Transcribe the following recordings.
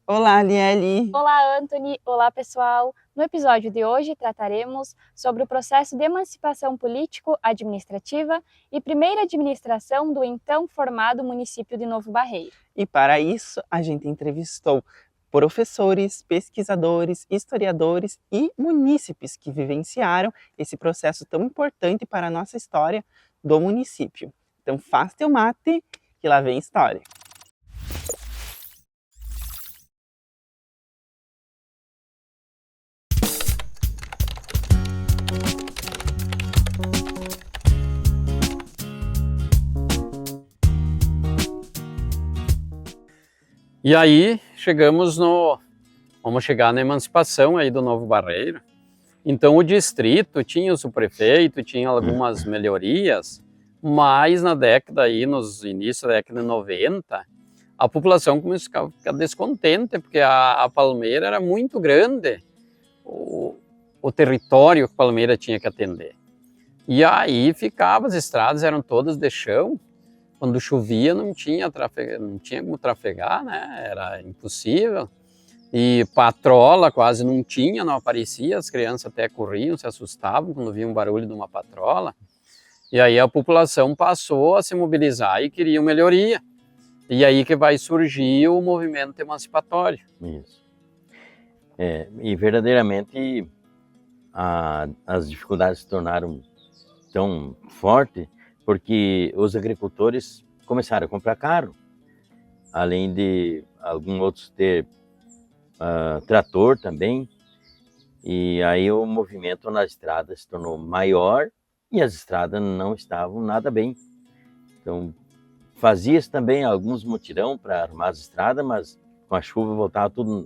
Olá, Lieli! Olá, Anthony! Olá, pessoal! No episódio de hoje trataremos sobre o processo de emancipação político-administrativa e primeira administração do então formado município de Novo Barreiro. E para isso, a gente entrevistou professores, pesquisadores, historiadores e munícipes que vivenciaram esse processo tão importante para a nossa história do município. Então, faz teu mate, que lá vem história. E aí vamos chegar na emancipação aí do Novo Barreiro. Então o distrito tinha o subprefeito, tinha algumas melhorias, mas nos inícios da década de 90, a população começou a ficar descontente, porque a Palmeira era muito grande, o território que a Palmeira tinha que atender. E aí as estradas eram todas de chão. Quando chovia não tinha como trafegar, né? Era impossível. E patrola quase não tinha, não aparecia, as crianças até corriam, se assustavam quando viam um barulho de uma patrola. E aí a população passou a se mobilizar e queria melhoria. E aí que vai surgir o movimento emancipatório. Isso. E verdadeiramente as dificuldades se tornaram tão fortes porque os agricultores começaram a comprar carro, além de alguns outros ter trator também, e aí o movimento nas estradas se tornou maior e as estradas não estavam nada bem. Então fazia-se também alguns mutirão para arrumar as estradas, mas com a chuva voltava tudo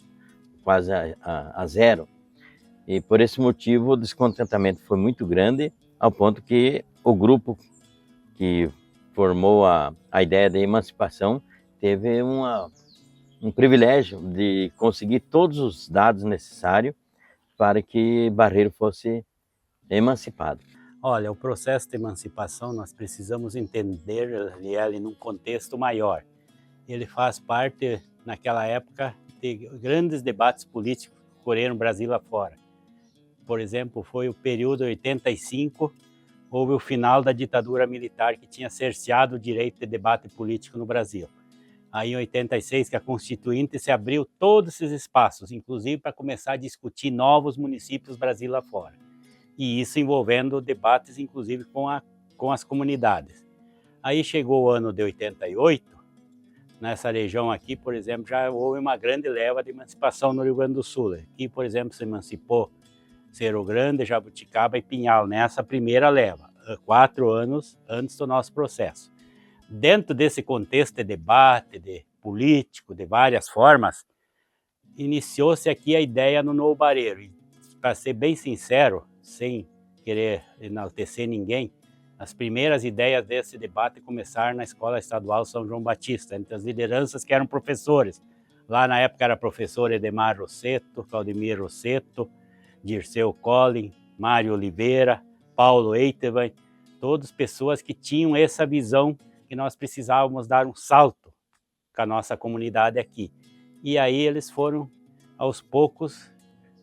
quase a zero. E por esse motivo o descontentamento foi muito grande, ao ponto que o grupo que formou a ideia da emancipação teve um privilégio de conseguir todos os dados necessários para que Barreiro fosse emancipado. Olha, o processo de emancipação nós precisamos entender ele num contexto maior. Ele faz parte, naquela época, de grandes debates políticos que ocorreram no Brasil afora. Por exemplo, foi o período 85, houve o final da ditadura militar que tinha cerceado o direito de debate político no Brasil. Aí em 86 que a Constituinte se abriu todos esses espaços, inclusive para começar a discutir novos municípios Brasil afora. E isso envolvendo debates inclusive com as comunidades. Aí chegou o ano de 88, nessa região aqui, por exemplo, já houve uma grande leva de emancipação no Rio Grande do Sul. Aqui, por exemplo, se emancipou Cerro Grande, Jabuticaba e Pinhal, nessa primeira leva, 4 anos antes do nosso processo. Dentro desse contexto de debate, de político, de várias formas, iniciou-se aqui a ideia no Novo Barreiro. Para ser bem sincero, sem querer enaltecer ninguém, as primeiras ideias desse debate começaram na Escola Estadual São João Batista, entre as lideranças que eram professores. Lá na época era professor Edemar Rossetto, Claudemir Rossetto, Dirceu Collin, Mário Oliveira, Paulo Eitevan, todas pessoas que tinham essa visão que nós precisávamos dar um salto com a nossa comunidade aqui. E aí eles foram, aos poucos,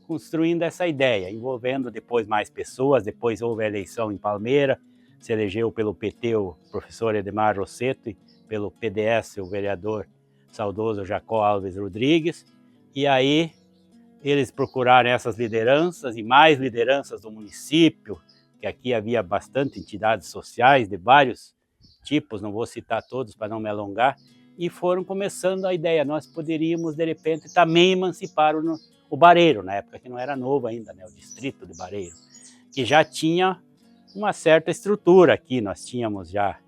construindo essa ideia, envolvendo depois mais pessoas. Depois houve a eleição em Palmeira, se elegeu pelo PT o professor Edemar Rossetto e pelo PDS o vereador saudoso Jacó Alves Rodrigues. E aí eles procuraram essas lideranças e mais lideranças do município, que aqui havia bastante entidades sociais de vários tipos, não vou citar todos para não me alongar, e foram começando a ideia, nós poderíamos de repente também emancipar o Barreiro, na época que não era novo ainda, né, o distrito de Barreiro, que já tinha uma certa estrutura aqui. Nós tínhamos já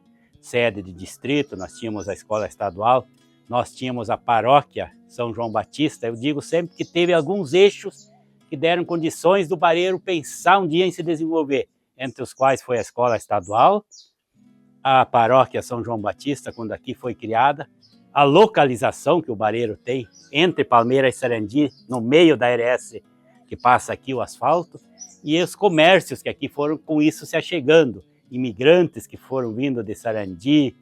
sede de distrito, nós tínhamos a escola estadual, nós tínhamos a paróquia São João Batista. Eu digo sempre que teve alguns eixos que deram condições do Barreiro pensar um dia em se desenvolver, entre os quais foi a escola estadual, a paróquia São João Batista, quando aqui foi criada, a localização que o Barreiro tem entre Palmeira e Sarandi, no meio da RS que passa aqui o asfalto, e os comércios que aqui foram com isso se achegando, imigrantes que foram vindo de Sarandi,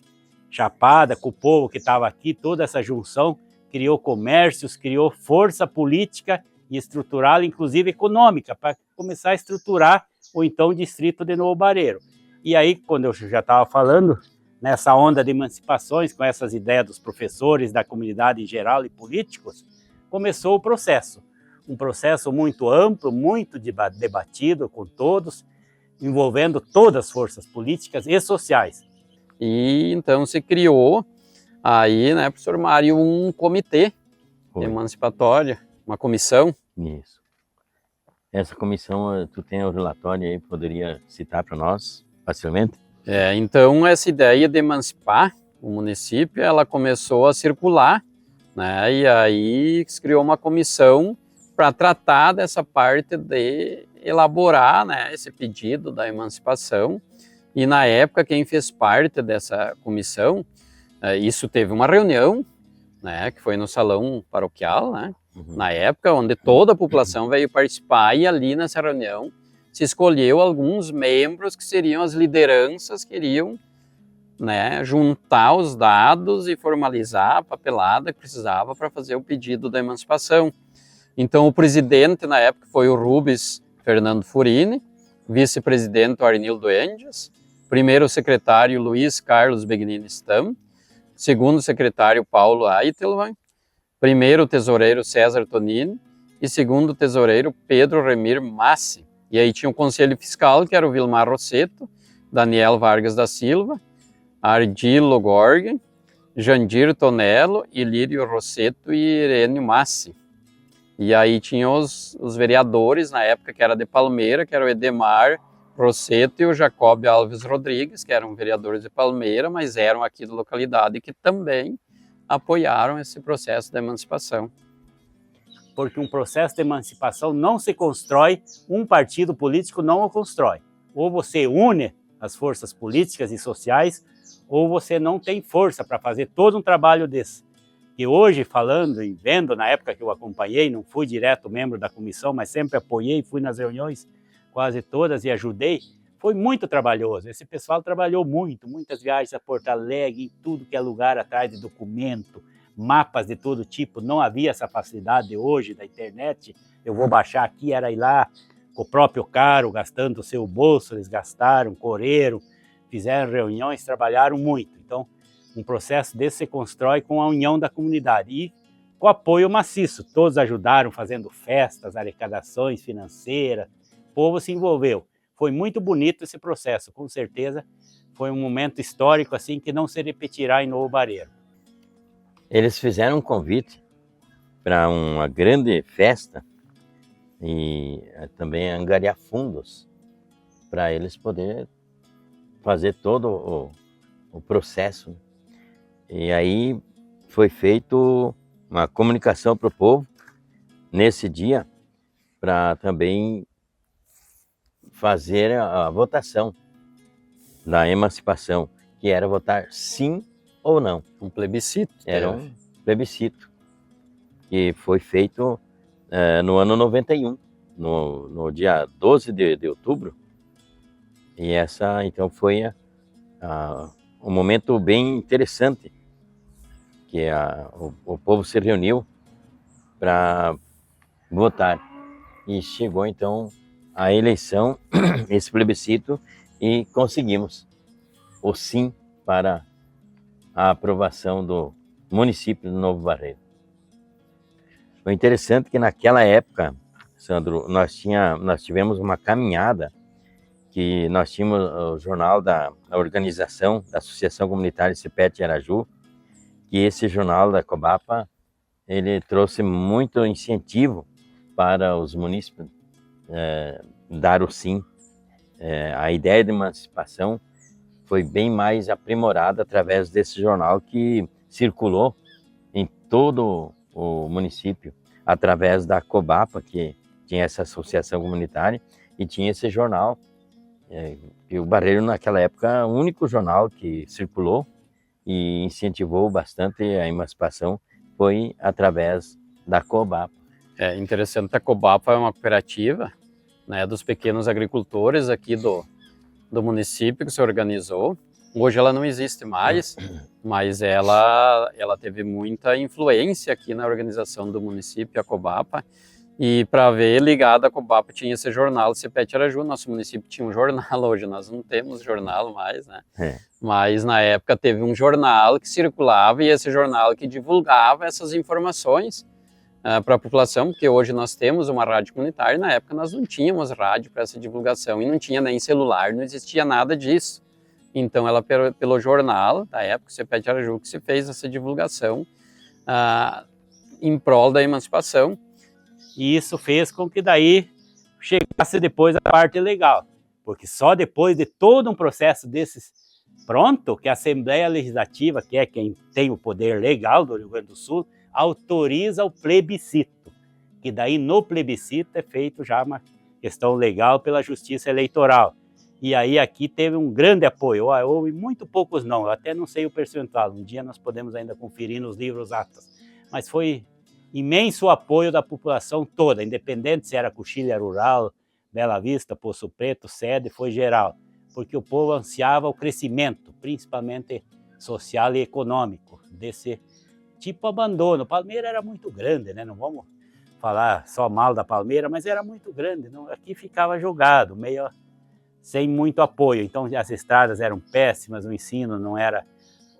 Chapada, com o povo que estava aqui, toda essa junção criou comércios, criou força política e estrutural, inclusive econômica, para começar a estruturar o então distrito de Novo Barreiro. E aí, quando eu já estava falando, nessa onda de emancipações, com essas ideias dos professores, da comunidade em geral e políticos, começou o processo. Um processo muito amplo, muito debatido com todos, envolvendo todas as forças políticas e sociais. E então se criou aí, né, professor Mário, um comitê emancipatório, uma comissão. Isso. Essa comissão, tu tem o relatório aí, poderia citar para nós facilmente? Então essa ideia de emancipar o município, ela começou a circular, né, e aí se criou uma comissão para tratar dessa parte de elaborar, né, esse pedido da emancipação. E na época quem fez parte dessa comissão, isso teve uma reunião, né, que foi no salão paroquial, né, na época, onde toda a população veio participar, e ali nessa reunião se escolheu alguns membros que seriam as lideranças que iriam, né, juntar os dados e formalizar a papelada que precisava para fazer o pedido da emancipação. Então o presidente na época foi o Rubens Fernando Furini, vice-presidente o Arnildo Endias, primeiro secretário Luiz Carlos Begnini Stam, segundo secretário Paulo Aitelman, primeiro tesoureiro César Tonini e segundo tesoureiro Pedro Remir Massi. E aí tinha o conselho fiscal, que era o Vilmar Rosseto, Daniel Vargas da Silva, Ardilo Gorgen, Jandir Tonello, Ilírio Rosseto e Irênio Massi. E aí tinha os vereadores na época, que era de Palmeira, que era o Edemar Rosseto e o Jacob Alves Rodrigues, que eram vereadores de Palmeira, mas eram aqui da localidade, que também apoiaram esse processo de emancipação. Porque um processo de emancipação não se constrói, um partido político não o constrói. Ou você une as forças políticas e sociais, ou você não tem força para fazer todo um trabalho desse. E hoje, falando e vendo, na época que eu acompanhei, não fui direto membro da comissão, mas sempre apoiei, fui nas reuniões quase todas e ajudei, foi muito trabalhoso. Esse pessoal trabalhou muito, muitas viagens a Porto Alegre, em tudo que é lugar atrás de documento, mapas de todo tipo. Não havia essa facilidade hoje da internet, eu vou baixar aqui, era ir lá com o próprio carro, gastando o seu bolso, eles gastaram, correram, fizeram reuniões, trabalharam muito. Então, um processo desse se constrói com a união da comunidade e com apoio maciço. Todos ajudaram fazendo festas, arrecadações financeiras, o povo se envolveu. Foi muito bonito esse processo, com certeza foi um momento histórico assim que não se repetirá em Novo Barreiro. Eles fizeram um convite para uma grande festa e também angariar fundos para eles poderem fazer todo o processo. E aí foi feito uma comunicação para o povo nesse dia para também fazer a votação da emancipação, que era votar sim ou não. Um plebiscito. Era um plebiscito que foi feito no ano 91, no dia 12 de outubro. E essa então foi um momento bem interessante, que o povo se reuniu para votar. E chegou então a eleição, esse plebiscito, e conseguimos o sim para a aprovação do município de Novo Barreiro. Foi interessante que naquela época, Sandro, nós tivemos uma caminhada, que nós tínhamos o jornal da organização da Associação Comunitária CEPET Araju, que esse jornal da Cobapa, ele trouxe muito incentivo para os munícipes dar o sim. A ideia de emancipação foi bem mais aprimorada através desse jornal que circulou em todo o município, através da Cobapa, que tinha essa associação comunitária, e tinha esse jornal, que o Barreiro naquela época, o único jornal que circulou e incentivou bastante a emancipação foi através da Cobapa. É interessante, a Cobapa é uma cooperativa, né, dos pequenos agricultores aqui do município, que se organizou, Hoje ela não existe mais, mas ela teve muita influência aqui na organização do município, a Cobapa. E para ver, ligado à Cobapa tinha esse jornal CPET Araju. Nosso município tinha um jornal, hoje nós não temos jornal mais, né? Mas na época teve um jornal que circulava, e esse jornal que divulgava essas informações para a população, porque hoje nós temos uma rádio comunitária, e na época nós não tínhamos rádio para essa divulgação, e não tinha nem celular, não existia nada disso. Então ela, pelo jornal da época, o CPET Araju, que se fez essa divulgação em prol da emancipação. E isso fez com que daí chegasse depois a parte legal, porque só depois de todo um processo desses pronto, que a Assembleia Legislativa, que é quem tem o poder legal do Rio Grande do Sul, autoriza o plebiscito, que daí no plebiscito é feito já uma questão legal pela Justiça Eleitoral. E aí aqui teve um grande apoio, houve muito poucos não, eu até não sei o percentual, um dia nós podemos ainda conferir nos livros atas, mas foi imenso apoio da população toda, independente se era Coxilha Rural, Bela Vista, Poço Preto, Sede, foi geral, porque o povo ansiava o crescimento, principalmente social e econômico, desse tipo abandono. Palmeira era muito grande, né? Não vamos falar só mal da Palmeira, mas era muito grande, não? Aqui ficava jogado, meio sem muito apoio, então as estradas eram péssimas, o ensino não era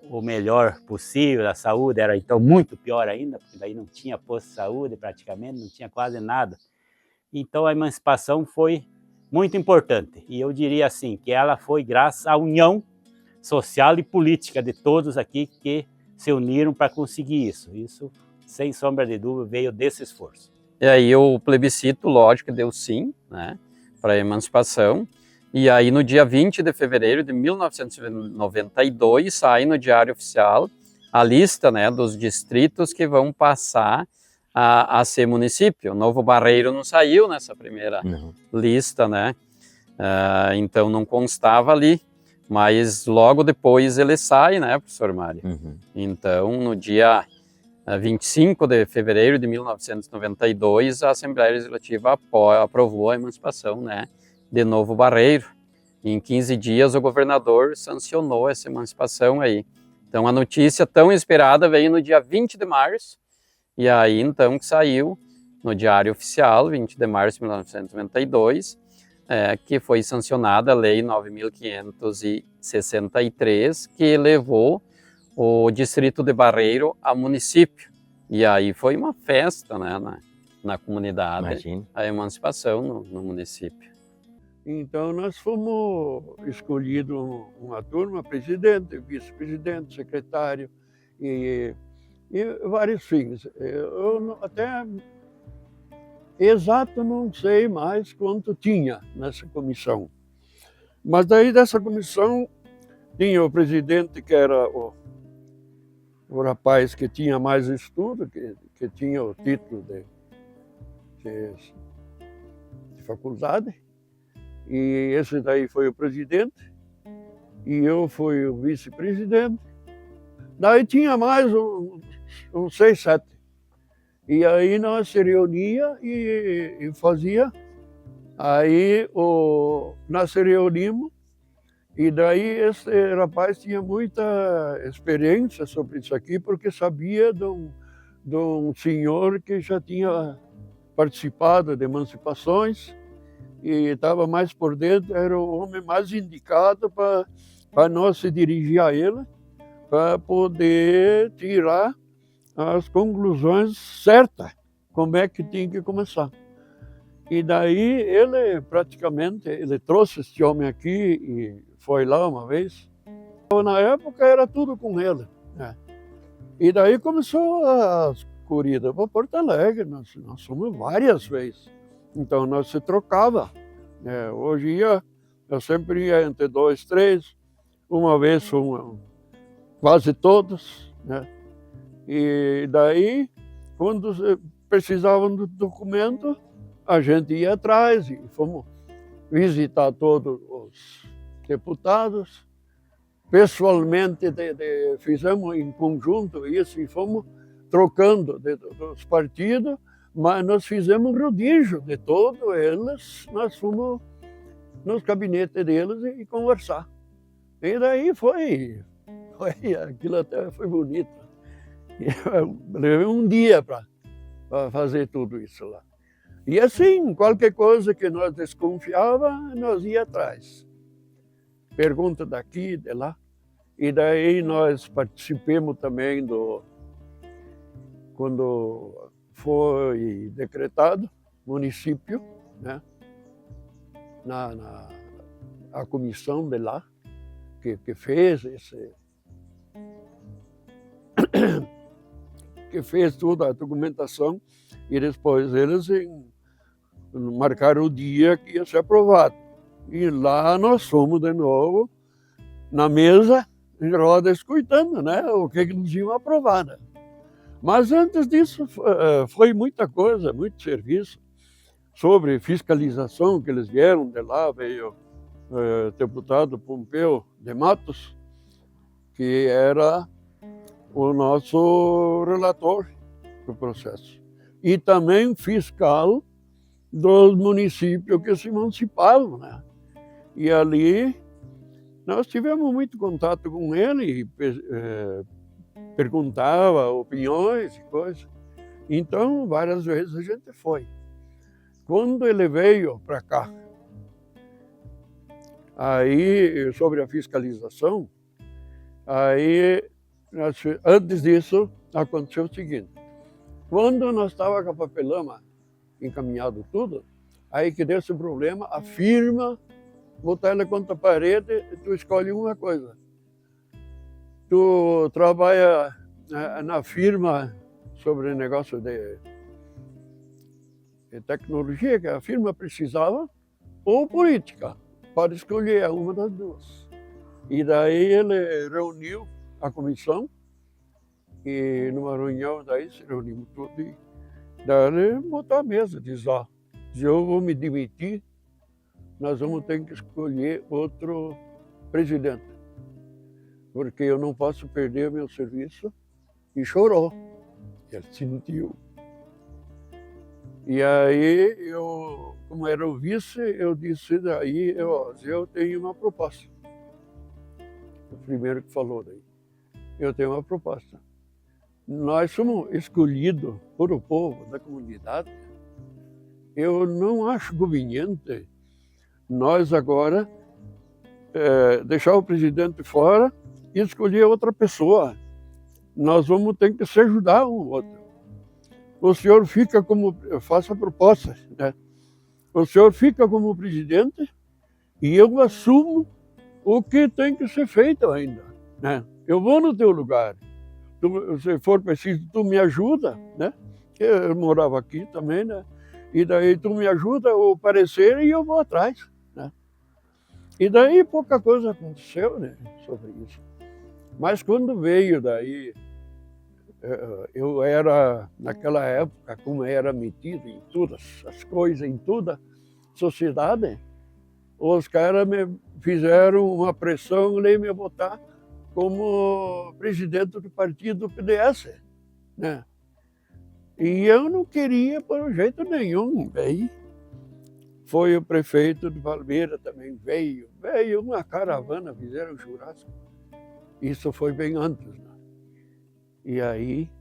o melhor possível, a saúde era então muito pior ainda, porque daí não tinha posto de saúde praticamente, não tinha quase nada. Então a emancipação foi muito importante, e eu diria assim, que ela foi graças à união social e política de todos aqui que se uniram para conseguir isso. Isso, sem sombra de dúvida, veio desse esforço. E aí o plebiscito, lógico, deu sim, né, para a emancipação. E aí, no dia 20 de fevereiro de 1992, sai no Diário Oficial a lista, né, dos distritos que vão passar a ser município. O Novo Barreiro não saiu nessa primeira lista, né? Então não constava ali, mas logo depois ele sai, né, professor Mário? Então, no dia 25 de fevereiro de 1992, a Assembleia Legislativa aprovou a emancipação, né, de Novo Barreiro. Em 15 dias o governador sancionou essa emancipação aí. Então a notícia tão esperada veio no dia 20 de março, e aí então que saiu no Diário Oficial, 20 de março de 1992, que foi sancionada a Lei 9.563, que levou o distrito de Barreiro a município. E aí foi uma festa, né, na comunidade. Imagina. A emancipação no município. Então nós fomos escolhidos uma turma, presidente, vice-presidente, secretário e vários fins. Eu até exato não sei mais quanto tinha nessa comissão. Mas daí dessa comissão tinha o presidente, que era o rapaz que tinha mais estudo, que tinha o título de faculdade. E esse daí foi o presidente, e eu fui o vice-presidente. Daí tinha mais uns 6, 7. E aí nós se reunia e fazia. Aí nós se reunimos, e daí esse rapaz tinha muita experiência sobre isso aqui, porque sabia de um senhor que já tinha participado de emancipações, e estava mais por dentro, era o homem mais indicado para nós se dirigir a ele, para poder tirar as conclusões certas, como é que tinha que começar. E daí ele trouxe esse homem aqui e foi lá uma vez. Na época era tudo com ele, né? E daí começou as corridas para Porto Alegre, nós fomos várias vezes. Então nós se trocava. Hoje eu sempre ia entre 2, 3, uma vez quase todos, né? E daí, quando precisavam do documento, a gente ia atrás e fomos visitar todos os deputados. Pessoalmente fizemos em conjunto isso e fomos trocando dos partidos. Mas nós fizemos rodízio de todos eles, nós fomos nos gabinetes deles e conversar. E daí aquilo até foi bonito. Eu levei um dia para fazer tudo isso lá. E assim, qualquer coisa que nós desconfiava, nós ia atrás. Pergunta daqui, de lá. E daí nós participamos também quando foi decretado município, né? A comissão de lá, que fez que fez toda a documentação, e depois eles marcaram o dia que ia ser aprovado. E lá nós fomos de novo na mesa, em roda, escutando, né, o que eles iam aprovar. Né? Mas antes disso foi muita coisa, muito serviço sobre fiscalização que eles vieram de lá. Veio o deputado Pompeu de Matos, que era o nosso relator do processo. E também fiscal dos municípios que se emancipavam, né? E ali nós tivemos muito contato com ele, perguntava opiniões e coisas. Então, várias vezes a gente foi. Quando ele veio para cá, aí, sobre a fiscalização, aí, antes disso, aconteceu o seguinte. Quando nós estávamos com a papelama encaminhado tudo, aí que deu esse problema, a firma botar ela contra a parede, tu escolhe uma coisa. Tu trabalha na firma sobre negócio de tecnologia que a firma precisava, ou política. Pode escolher uma das duas. E daí ele reuniu a comissão, e numa reunião daí se reunimos tudo, e daí ele botou a mesa, diz, ó, se eu vou me demitir, nós vamos ter que escolher outro presidente, porque eu não posso perder meu serviço. E chorou, ele sentiu. E aí, eu, como era o vice, eu disse daí, eu tenho uma proposta. O primeiro que falou daí, eu tenho uma proposta. Nós somos escolhidos por o povo da comunidade. Eu não acho conveniente nós agora deixar o presidente fora e escolher outra pessoa. Nós vamos ter que se ajudar um ao outro. O senhor fica como, eu faço a proposta, né? O senhor fica como presidente e eu assumo o que tem que ser feito ainda, né? Eu vou no teu lugar. Se for preciso, tu me ajuda, né? Eu morava aqui também, né? E daí tu me ajuda o parecer e eu vou atrás, né? E daí pouca coisa aconteceu, né, sobre isso. Mas quando veio daí, eu era, naquela época, como era metido em todas as coisas, em toda a sociedade, os caras me fizeram uma pressão e me botar como presidente do partido PDS, né? E eu não queria por jeito nenhum. Aí foi o prefeito de Palmeira também, veio uma caravana, fizeram um churrasco. Isso foi bem antes, né? E aí,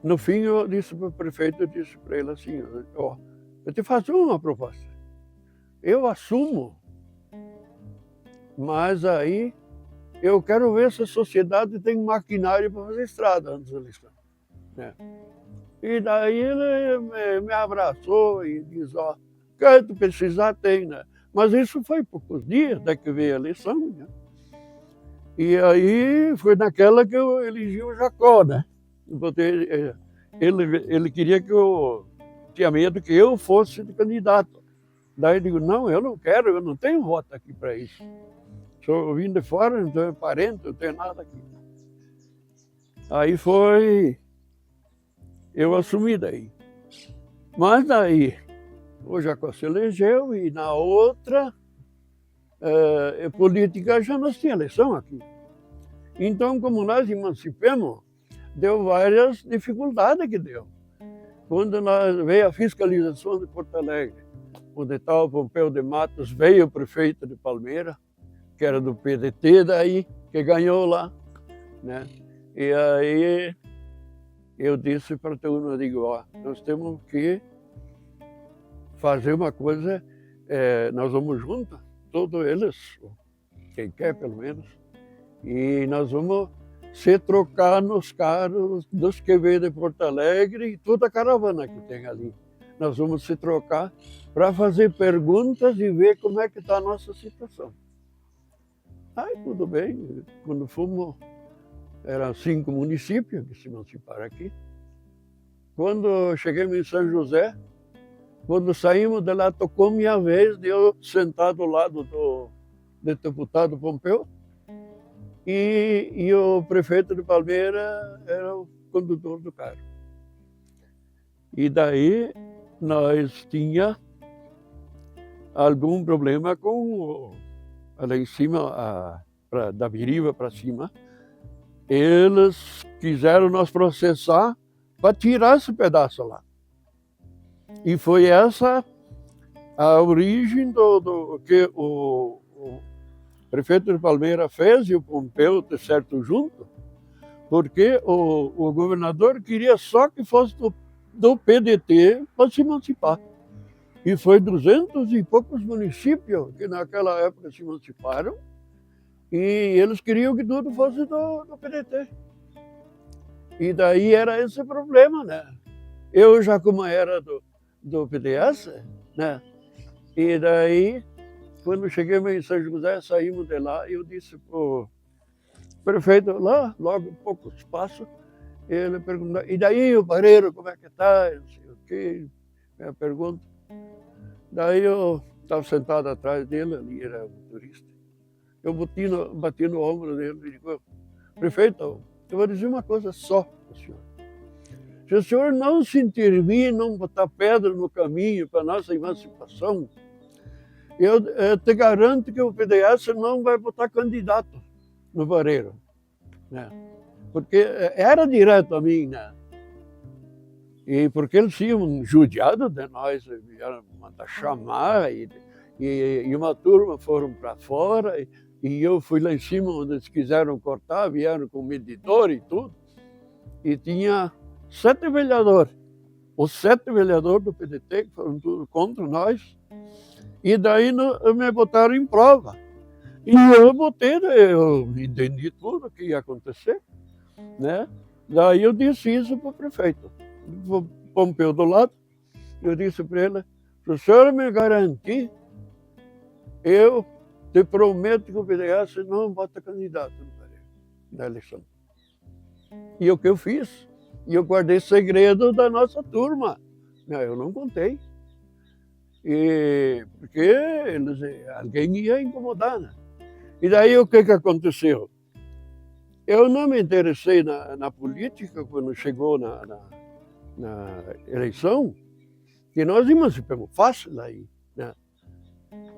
no fim, eu disse para o prefeito, eu disse para ele assim, ó, eu te faço uma proposta. Eu assumo, mas aí eu quero ver se a sociedade tem maquinário para fazer estrada antes da eleição, né? E daí ele me abraçou e disse, ó, que tu precisar tem, né? Mas isso foi poucos dias da que veio a eleição, né? E aí foi naquela que eu elegi o Jacó, né? Ele queria que tinha medo que eu fosse de candidato. Daí eu digo, não, eu não quero, eu não tenho voto aqui para isso. Sou vindo de fora, não tenho parente, não tenho nada aqui. Aí eu assumi daí. Mas daí, o Jacó se elegeu e na outra política já nós tínhamos eleição aqui. Então, como nós emancipamos, deu várias dificuldades que deu. Quando veio a fiscalização de Porto Alegre, onde estava o Pompeu de Matos, veio o prefeito de Palmeira, que era do PDT daí, que ganhou lá, né? E aí eu disse para a turma, digo, ó, nós temos que fazer uma coisa, nós vamos juntos, todos eles, quem quer pelo menos, e nós vamos se trocar nos carros dos que vêm de Porto Alegre e toda a caravana que tem ali. Nós vamos se trocar para fazer perguntas e ver como é que está a nossa situação. Aí tudo bem, quando fomos, eram 5 municípios que se emanciparam aqui. Quando chegamos em São José, quando saímos de lá, tocou minha vez de eu sentar do lado do deputado Pompeu, e o prefeito de Palmeira era o condutor do carro. E daí nós tinha algum problema com, lá em cima, da Biriba para cima, eles quiseram nos processar para tirar esse pedaço lá. E foi essa a origem do que o prefeito de Palmeira fez e o Pompeu, de certo, junto, porque o governador queria só que fosse do PDT para se emancipar. E foi 200 e poucos municípios que naquela época se emanciparam e eles queriam que tudo fosse do PDT. E daí era esse problema, né? Eu já como era do PDS, né? E daí, quando chegamos em São José, saímos de lá, eu disse pro prefeito lá, logo um pouco espaço, ele perguntou, e daí o Pareiro, como é que tá? Eu não sei o quê, minha pergunta. Daí eu estava sentado atrás dele, ali era motorista. Eu bati no ombro dele e digo, prefeito, eu vou dizer uma coisa só para o senhor. Se o senhor não se intervir, não botar pedra no caminho para a nossa emancipação, eu te garanto que o PDS não vai botar candidato no Vareiro, né? Porque era direto a mim, né? E porque eles tinham judiado de nós, vieram mandar chamar, e uma turma foram para fora, e eu fui lá em cima onde eles quiseram cortar, vieram com medidor e tudo, e tinha 7 vereadores, os 7 vereadores do PDT, que foram tudo contra nós, e daí me botaram em prova. E eu botei, eu entendi tudo o que ia acontecer, né? Daí eu disse isso para o prefeito, o Pompeu do lado, eu disse para ele, se o senhor me garantir, eu te prometo que o PDS não bota candidato na eleição. E o que eu fiz? E eu guardei segredo da nossa turma. Eu não contei. Porque alguém ia incomodar, né? E daí o que aconteceu? Eu não me interessei na política quando chegou na eleição, que nós emancipamos fácil aí, né?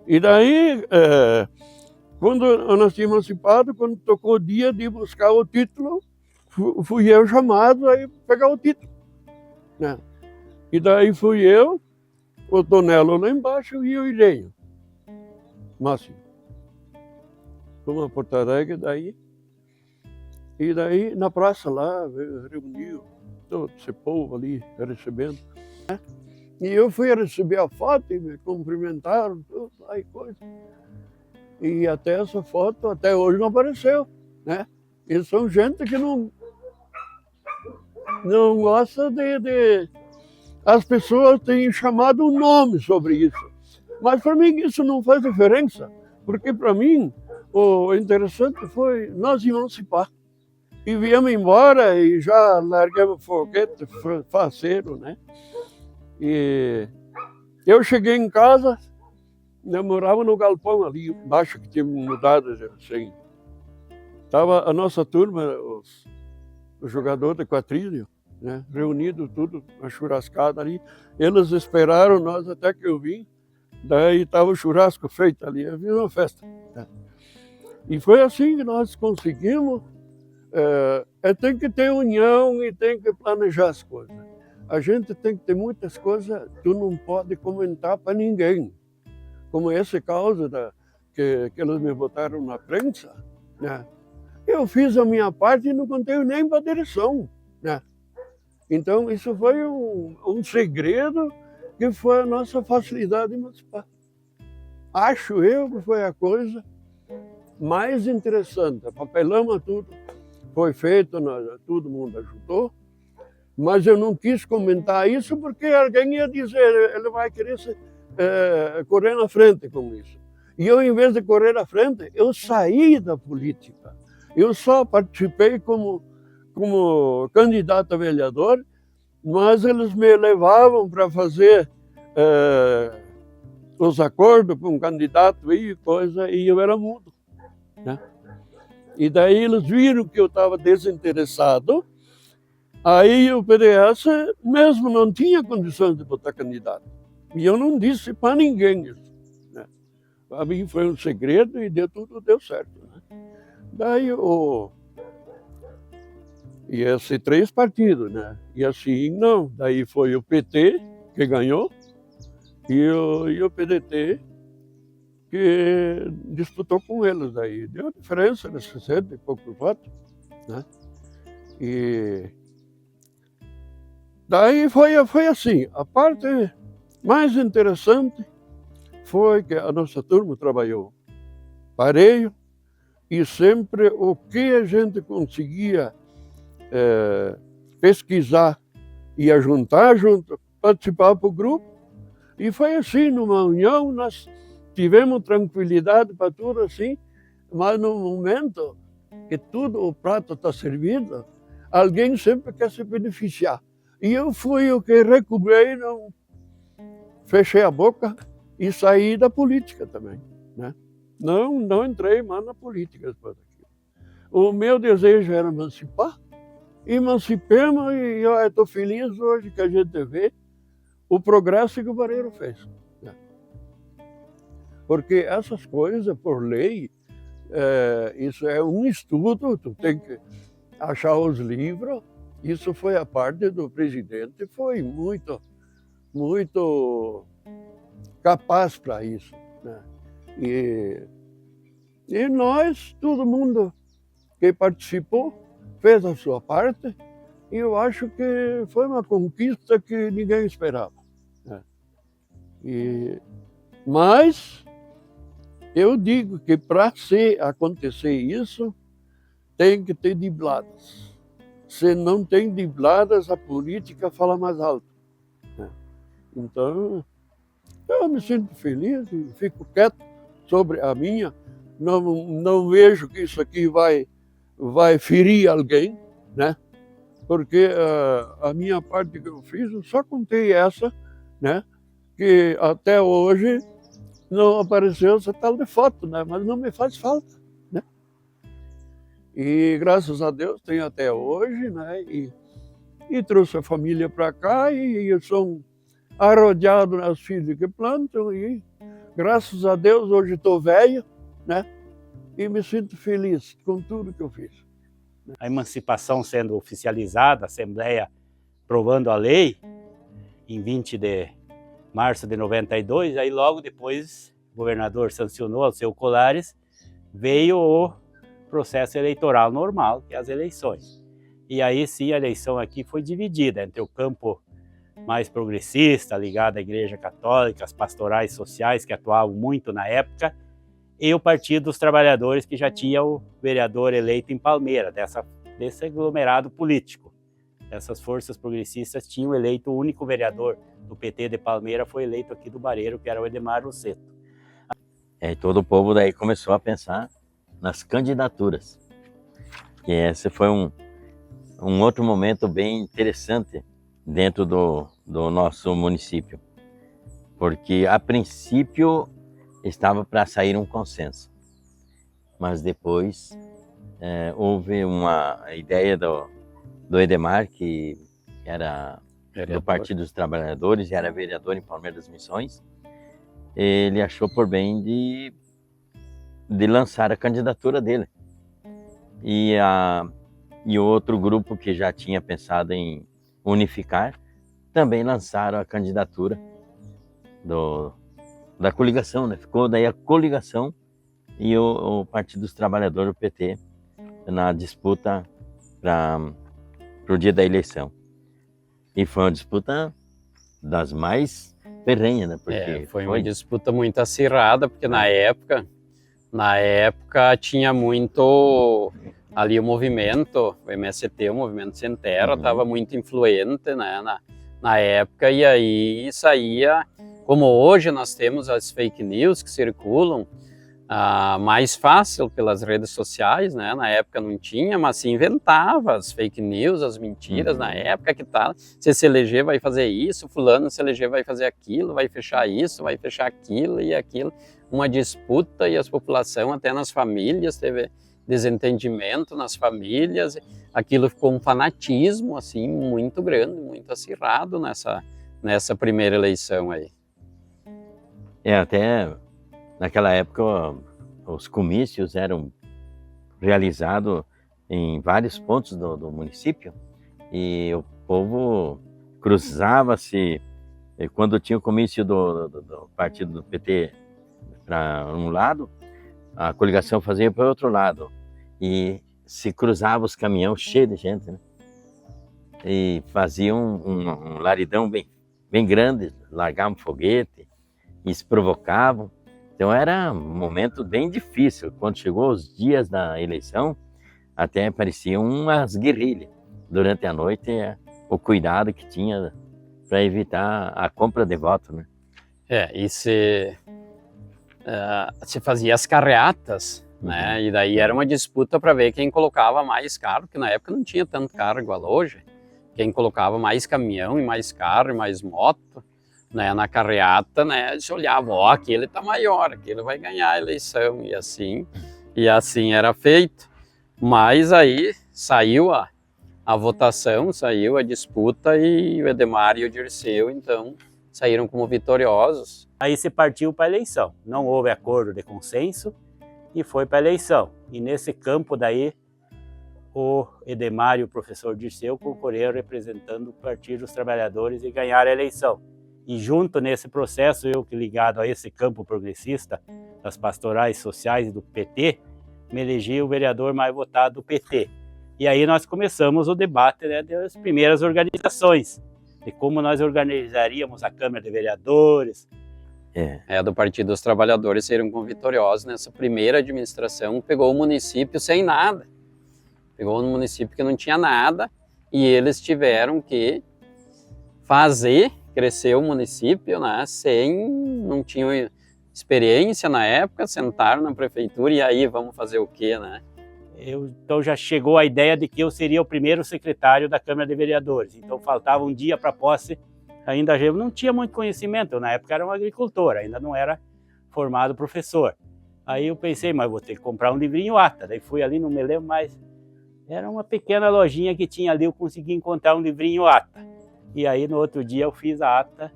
E daí, quando nós tínhamos emancipado, quando tocou o dia de buscar o título, fui eu chamado a pegar o título, né? E daí fui eu, o Tonelo lá embaixo e o Irenho, Máximo. Fomos a Porto Alegre daí, e daí na praça lá, reuniu todo esse povo ali recebendo, né? E eu fui receber a foto e me cumprimentaram, tudo lá e coisa. E até essa foto, até hoje não apareceu, né? Eles são gente que não gosta de... As pessoas têm chamado um nome sobre isso. Mas para mim isso não faz diferença, porque para mim o interessante foi nós emancipar. E viemos embora e já largamos foguete faceiro, né? E eu cheguei em casa, eu morava no galpão ali embaixo, que tinha mudado assim. Estava a nossa turma, os jogadores de quadrilha, né, reunido tudo, uma churrascada ali. Eles esperaram nós até que eu vim, daí estava o churrasco feito ali, havia uma festa, né? E foi assim que nós conseguimos. Tem que ter união e tem que planejar as coisas. a gente tem que ter muitas coisas, tu não pode comentar para ninguém. Como esse caso que eles me botaram na prensa, né? Eu fiz a minha parte e não contei nem para a direção, né? Então, isso foi um segredo que foi a nossa facilidade de emancipar. Acho eu que foi a coisa mais interessante. Papelamos tudo, foi feito, todo mundo ajudou, mas eu não quis comentar isso porque alguém ia dizer, ele vai querer correr na frente com isso. E eu, em vez de correr na frente, eu saí da política. Eu só participei como candidato a vereador, mas eles me levavam para fazer os acordos com o candidato e coisa, e eu era mudo, né? E daí eles viram que eu estava desinteressado, aí o PDS mesmo não tinha condições de botar candidato. E eu não disse para ninguém isso, né? Para mim foi um segredo e tudo deu certo, né? Daí ia ser 3 partidos, né? E assim, não. Daí foi o PT que ganhou e o PDT que disputou com eles. Daí deu diferença de 60 e poucos votos, né? E daí foi assim. A parte mais interessante foi que a nossa turma trabalhou pareio e sempre o que a gente conseguia pesquisar e juntar junto, participar para o grupo. E foi assim, numa união, nós tivemos tranquilidade para tudo assim, mas no momento que tudo, o prato está servido, alguém sempre quer se beneficiar. E eu fui o que recuperei, não fechei a boca e saí da política também, né? Não entrei mais na política depois daquilo. O meu desejo era emancipar, emancipemos e eu estou feliz hoje que a gente vê o progresso que o Barreiro fez, né? Porque essas coisas, por lei, isso é um estudo, tu tem que achar os livros. Isso foi a parte do presidente, foi muito, muito capaz para isso, né? E nós, todo mundo que participou, fez a sua parte, e eu acho que foi uma conquista que ninguém esperava, né? Mas eu digo que para acontecer isso, tem que ter dibladas. Se não tem dibladas, a política fala mais alto, né? Então, eu me sinto feliz e fico quieto sobre a minha. Não vejo que isso aqui vai ferir alguém, né? Porque a minha parte que eu fiz, eu só contei essa, né? Que até hoje não apareceu essa tal de foto, né? Mas não me faz falta, né? E graças a Deus tem até hoje, né? E trouxe a família para cá e eu sou arrodeado nas filhas que plantam e graças a Deus hoje estou velho, né? E me sinto feliz com tudo que eu fiz. A emancipação sendo oficializada, a Assembleia aprovando a lei em 20 de março de 92, aí logo depois o governador sancionou, Alceu Colares, veio o processo eleitoral normal, que é as eleições. E aí sim a eleição aqui foi dividida entre o campo mais progressista, ligado à Igreja Católica, as pastorais sociais que atuavam muito na época, e o Partido dos Trabalhadores, que já tinha o vereador eleito em Palmeira, desse aglomerado político. Essas forças progressistas tinham eleito o único vereador do PT de Palmeira, foi eleito aqui do Barreiro, que era o Edemar Rossetto. E todo o povo daí começou a pensar nas candidaturas. E esse foi um outro momento bem interessante dentro do nosso município. Porque, a princípio, estava para sair um consenso. Mas depois houve uma ideia do Edemar, que era do Partido dos Trabalhadores e era vereador em Palmeira das Missões. Ele achou por bem de lançar a candidatura dele. E outro grupo que já tinha pensado em unificar também lançaram a candidatura da coligação, né? Ficou daí a coligação e o Partido dos Trabalhadores, o PT, na disputa para o dia da eleição. E foi uma disputa das mais ferrenhas, né? Porque Foi uma disputa muito acirrada, porque na época tinha muito ali o movimento, o MST, o Movimento Sem Terra, estava muito influente, né, na época, e aí saía, como hoje nós temos as fake news que circulam, mais fácil pelas redes sociais, né? Na época não tinha, mas se inventava as fake news, as mentiras, na época que tal, se eleger vai fazer isso, fulano se eleger vai fazer aquilo, vai fechar isso, vai fechar aquilo e aquilo, uma disputa, e a população até nas famílias teve desentendimento nas famílias, aquilo ficou um fanatismo assim muito grande, muito acirrado nessa primeira eleição aí. Até naquela época os comícios eram realizados em vários pontos do município e o povo cruzava-se. Quando tinha o comício do partido do PT para um lado, a coligação fazia para o outro lado e se cruzava os caminhões cheios de gente, né? E faziam um laridão bem grande, largavam foguete e se provocavam. Então era um momento bem difícil. Quando chegou os dias da eleição, até pareciam umas guerrilhas. Durante a noite, o cuidado que tinha para evitar a compra de voto, né? E se fazia as carreatas, né? E daí era uma disputa para ver quem colocava mais carro, porque na época não tinha tanto carro igual hoje. Quem colocava mais caminhão e mais carro e mais moto, né, na carreata, né, se olhava, aquele tá maior, aquele vai ganhar a eleição, e assim era feito. Mas aí saiu a votação, saiu a disputa e o Edemar e o Dirceu, então, saíram como vitoriosos. Aí se partiu para a eleição, não houve acordo de consenso e foi para a eleição. E nesse campo daí, o Edemar e o professor Dirceu concorreram representando o Partido dos Trabalhadores e ganharam a eleição. E junto nesse processo, eu que ligado a esse campo progressista, das pastorais sociais e do PT, me elegi o vereador mais votado do PT. E aí nós começamos o debate, né, das primeiras organizações, de como nós organizaríamos a Câmara de Vereadores. Do Partido dos Trabalhadores saíram como vitoriosos nessa primeira administração, pegou o município sem nada. Pegou um município que não tinha nada e eles tiveram que crescer o município, né, não tinham experiência na época, sentaram na prefeitura e aí vamos fazer o quê, né? Então já chegou a ideia de que eu seria o primeiro secretário da Câmara de Vereadores. Então faltava um dia para a posse, ainda eu não tinha muito conhecimento, eu, na época era um agricultor, ainda não era formado professor. Aí eu pensei, mas vou ter que comprar um livrinho ata, daí fui ali, não me lembro mais, era uma pequena lojinha que tinha ali, eu consegui encontrar um livrinho ata. E aí no outro dia eu fiz a ata,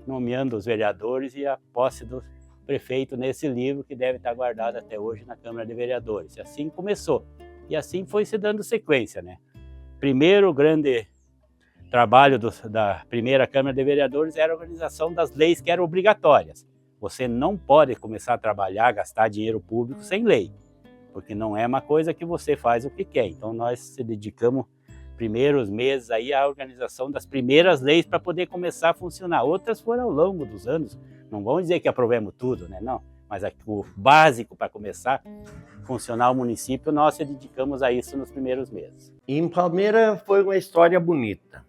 nomeando os vereadores e a posse do prefeito nesse livro que deve estar guardado até hoje na Câmara de Vereadores. E assim começou. E assim foi se dando sequência, né? Primeiro grande trabalho da primeira Câmara de Vereadores era a organização das leis que eram obrigatórias. Você não pode começar a trabalhar, gastar dinheiro público sem lei, porque não é uma coisa que você faz o que quer. Então nós se dedicamos primeiros meses aí à organização das primeiras leis para poder começar a funcionar. Outras foram ao longo dos anos. Não vamos dizer que aprovemos tudo, né? Não. Mas o básico para começar a funcionar o município, nós se dedicamos a isso nos primeiros meses. Em Palmeira foi uma história bonita.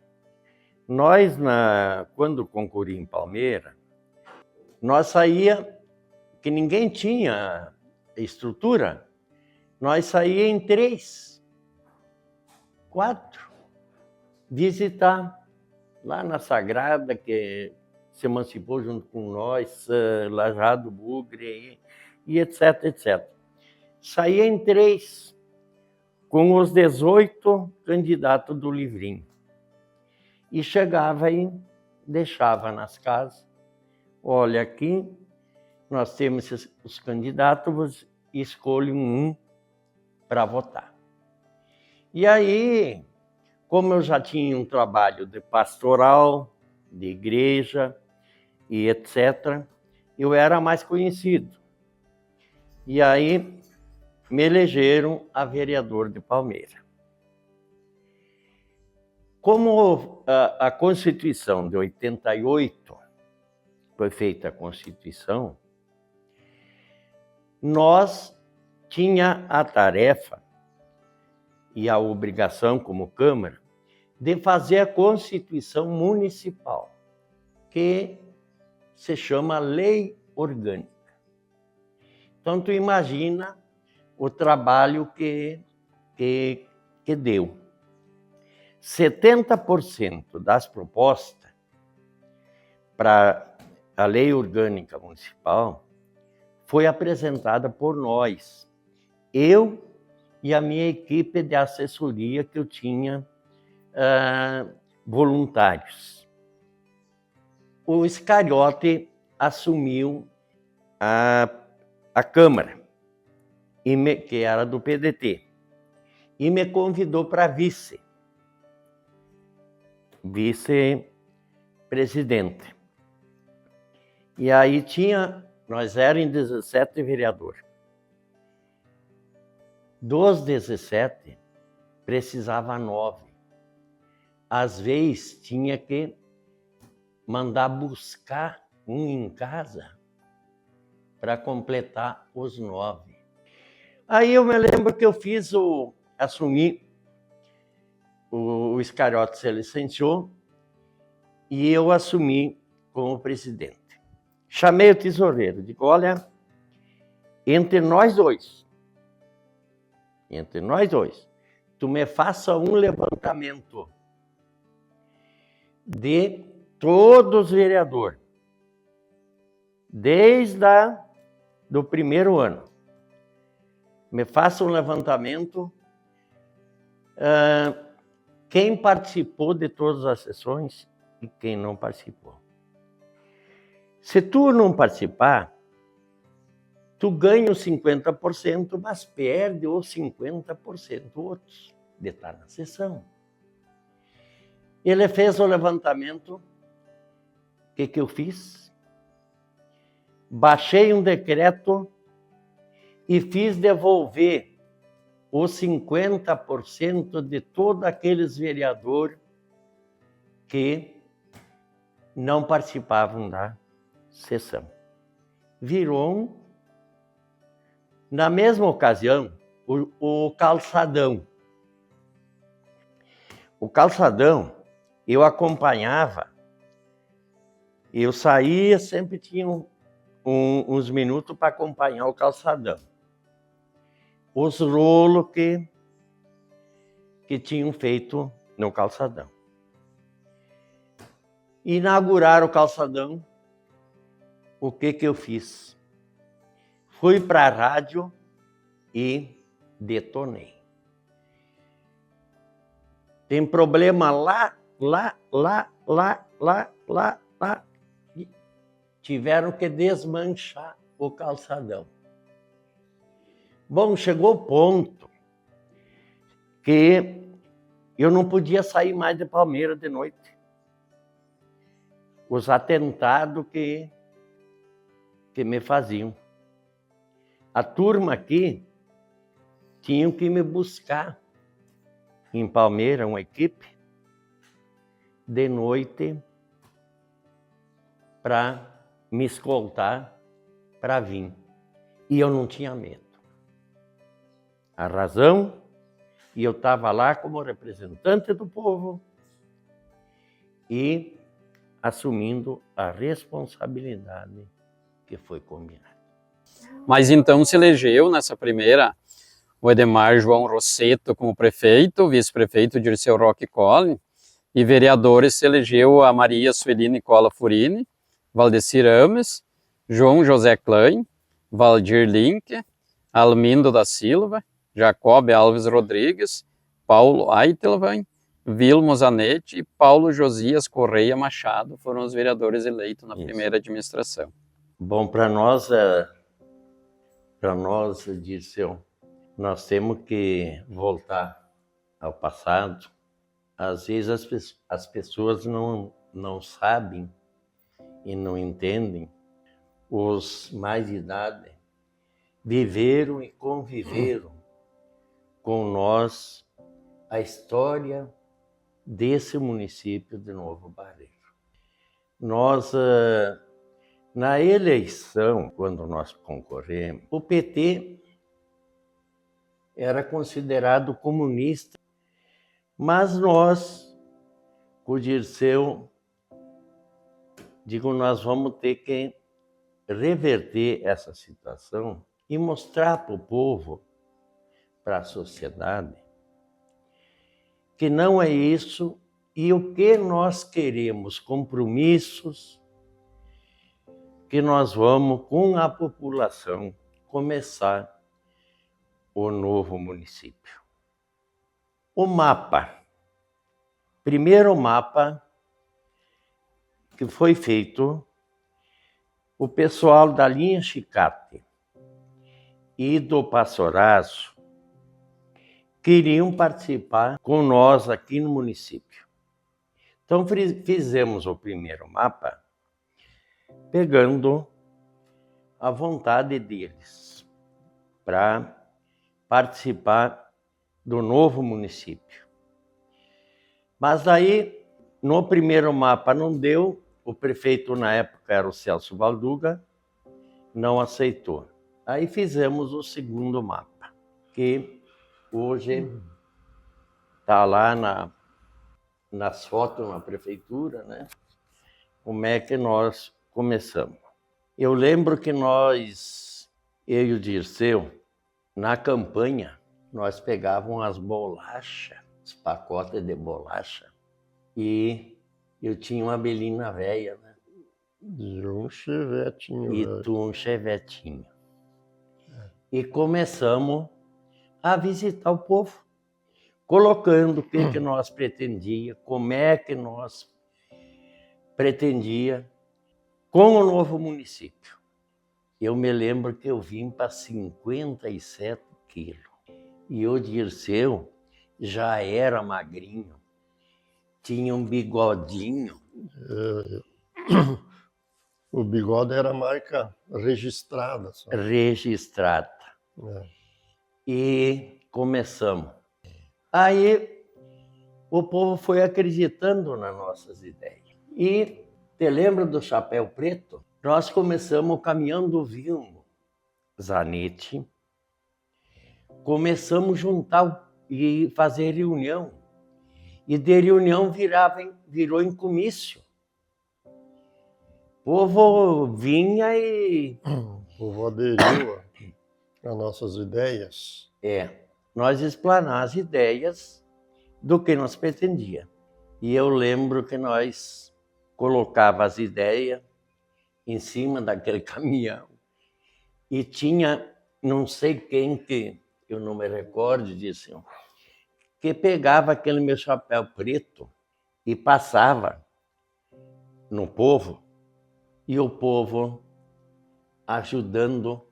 Nós, quando concorri em Palmeira, nós saía, que ninguém tinha estrutura, nós saía em 3, 4, visitar lá na Sagrada, que se emancipou junto com nós, Lajado Bugre e etc, etc. Saía em 3, com os 18 candidatos do livrinho. E chegava e deixava nas casas. Olha, aqui nós temos os candidatos, escolhe um para votar. E aí como eu já tinha um trabalho de pastoral, de igreja e etc., eu era mais conhecido. E aí me elegeram a vereador de Palmeira. Como a Constituição de 88 foi feita a Constituição, nós tinha a tarefa e a obrigação como Câmara de fazer a Constituição Municipal, que se chama Lei Orgânica. Então, tu imagina o trabalho que deu. 70% das propostas para a Lei Orgânica Municipal foi apresentada por nós, eu e a minha equipe de assessoria, que eu tinha voluntários. O Iscariote assumiu a Câmara, que era do PDT, e me convidou para vice-presidente. E aí nós éramos 17 vereadores. Dos 17, precisava 9. Às vezes, tinha que mandar buscar um em casa para completar os 9. Aí eu me lembro que eu assumi, o Iscariote se licenciou e eu assumi como presidente. Chamei o tesoureiro, digo, olha, entre nós dois, tu me faça um levantamento de todos os vereadores, desde do primeiro ano. Me faça um levantamento, quem participou de todas as sessões e quem não participou. Se tu não participar, tu ganha os 50%, mas perde os 50% outros de estar na sessão. Ele fez o levantamento. O que eu fiz? Baixei um decreto e fiz devolver os 50% de todos aqueles vereadores que não participavam da sessão. Virou na mesma ocasião, o calçadão. O calçadão, eu acompanhava, eu saía, sempre tinha uns minutos para acompanhar o calçadão. Os rolos que tinham feito no calçadão. Inaugurar o calçadão, o que eu fiz? Fui para a rádio e detonei. Tem problema lá. Tiveram que desmanchar o calçadão. Bom, chegou o ponto que eu não podia sair mais de Palmeira de noite. Os atentados que me faziam. A turma aqui tinha que me buscar em Palmeira, uma equipe, de noite, para me escoltar para vir. E eu não tinha medo. A razão, e eu estava lá como representante do povo e assumindo a responsabilidade que foi combinada. Mas então se elegeu nessa primeira o Edemar João Rosseto como prefeito, vice-prefeito Dirceu Roque Colli, e vereadores se elegeu a Maria Sueli Nicola Furini, Valdecir Ames, João José Klein, Valdir Linke, Almindo da Silva, Jacob Alves Rodrigues, Paulo Aitelvan, Vilmo Zanetti e Paulo Josias Correia Machado foram os vereadores eleitos na primeira administração. Bom, para nós, Dirceu, nós temos que voltar ao passado, às vezes as pessoas não sabem e não entendem. Os mais de idade viveram e conviveram com nós a história desse município de Novo Barreiro. Nós, na eleição, quando nós concorremos, o PT era considerado comunista, mas nós, com o Dirceu, nós vamos ter que reverter essa situação e mostrar para o povo, para a sociedade, que não é isso e o que nós queremos, compromissos que nós vamos com a população começar o novo município. O mapa, primeiro mapa que foi feito, o pessoal da linha Chicate e do Passoraço queriam participar com nós aqui no município. Então fizemos o primeiro mapa pegando a vontade deles para participar do novo município. Mas aí, no primeiro mapa não deu, o prefeito na época era o Celso Valduga, não aceitou. Aí fizemos o segundo mapa, que hoje está lá nas fotos na prefeitura, né? Como é que nós começamos. Eu lembro que nós, eu e o Dirceu, na campanha, nós pegávamos as bolachas, os pacotes de bolacha, e eu tinha uma belina velha, né? E um chevetinho. E tu um chevetinho. E começamos a visitar o povo, colocando o que nós pretendia, como é que nós pretendia com o novo município. Eu me lembro que eu vim para 57 quilos. E o Dirceu já era magrinho, tinha um bigodinho. O bigode era marca registrada. Só. Registrada. É. E começamos. Aí o povo foi acreditando nas nossas ideias. E te lembra do Chapéu Preto? Nós começamos o Caminhão do Vinho, Zanetti. Começamos a juntar e fazer reunião. E de reunião virou em comício. O povo vinha e... O povo aderiu às nossas ideias. Nós explanar as ideias do que nós pretendia. E eu lembro que nós colocava as ideias em cima daquele caminhão e tinha, não sei quem que, eu não me recordo disso, que pegava aquele meu chapéu preto e passava no povo, e o povo ajudando,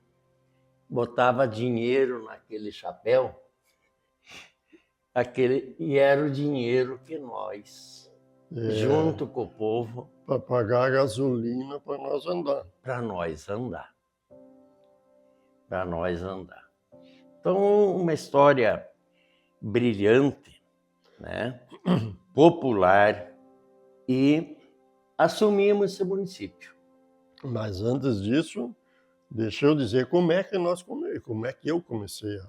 botava dinheiro naquele chapéu, e era o dinheiro que nós, junto com o povo... Para pagar a gasolina para nós andar. Para nós andar. Então, uma história brilhante, né? Popular, e assumimos esse município. Mas antes disso, deixa eu dizer como é que eu comecei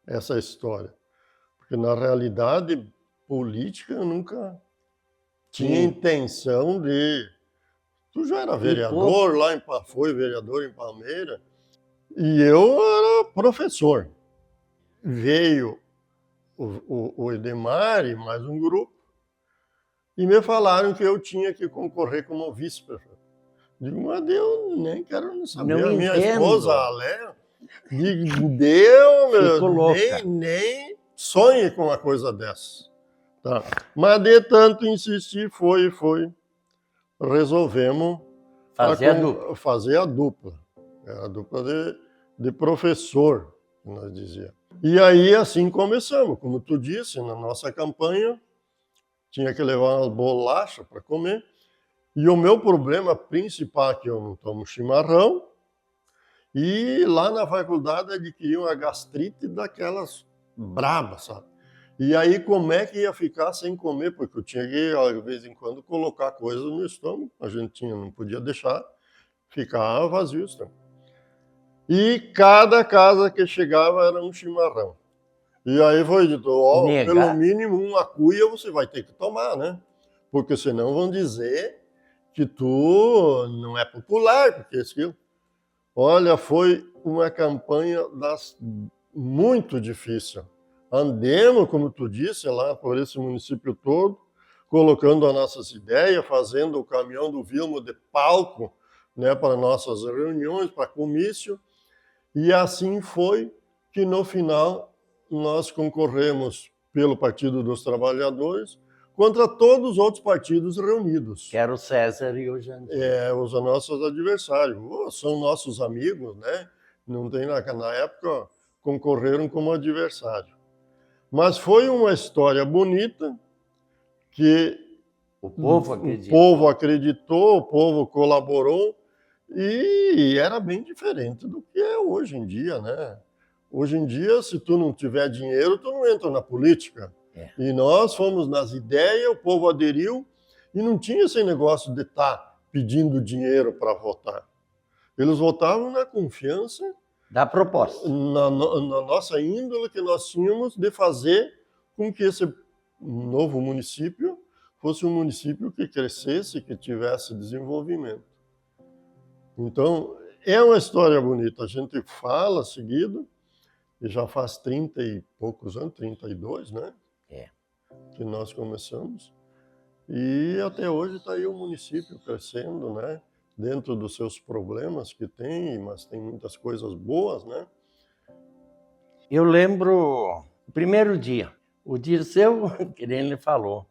essa história. Porque, na realidade, política eu nunca tinha intenção de... Tu já era vereador foi vereador em Palmeira, e eu era professor. Veio o Edemar e mais um grupo, e me falaram que eu tinha que concorrer como vice-prefeito. Digo, mas eu nem quero saber. Não a minha entendo. Esposa, a Léa, nem sonhe com uma coisa dessa. Tá. Mas de tanto insistir, foi. Resolvemos fazer a dupla. Era a dupla de professor, que nós dizíamos. E aí, assim começamos. Como tu disse, na nossa campanha, tinha que levar umas bolachas para comer. E o meu problema principal é que eu não tomo chimarrão, e lá na faculdade adquiri uma gastrite daquelas brabas, sabe? E aí como é que ia ficar sem comer? Porque eu tinha que, de vez em quando, colocar coisas no estômago. A gente não podia deixar ficar vazio o estômago. E cada casa que chegava era um chimarrão. E aí foi dito, ó, pelo mínimo uma cuia você vai ter que tomar, né? Porque senão vão dizer que tu não é popular, porque isso. Olha, foi uma campanha muito difícil. Andemos, como tu disse, lá por esse município todo, colocando as nossas ideias, fazendo o caminhão do Vilmo de palco, né, para nossas reuniões, para comício. E assim foi que, no final, nós concorremos pelo Partido dos Trabalhadores contra todos os outros partidos reunidos. Que era o César e o Jandir. Os nossos adversários. São nossos amigos, né? Não tem na época, concorreram como adversário. Mas foi uma história bonita que o povo acreditou, o povo colaborou, e era bem diferente do que é hoje em dia, né? Hoje em dia, se tu não tiver dinheiro, tu não entra na política. E nós fomos nas ideias, o povo aderiu, e não tinha esse negócio de estar pedindo dinheiro para votar. Eles votavam na confiança da proposta, na nossa índole que nós tínhamos de fazer com que esse novo município fosse um município que crescesse, que tivesse desenvolvimento. Então, é uma história bonita. A gente fala seguido, e já faz 30 e poucos anos, 32, né? Que nós começamos. E até hoje está aí o município crescendo, né? Dentro dos seus problemas que tem, mas tem muitas coisas boas, né? Eu lembro o primeiro dia, o Dirceu, que ele falou,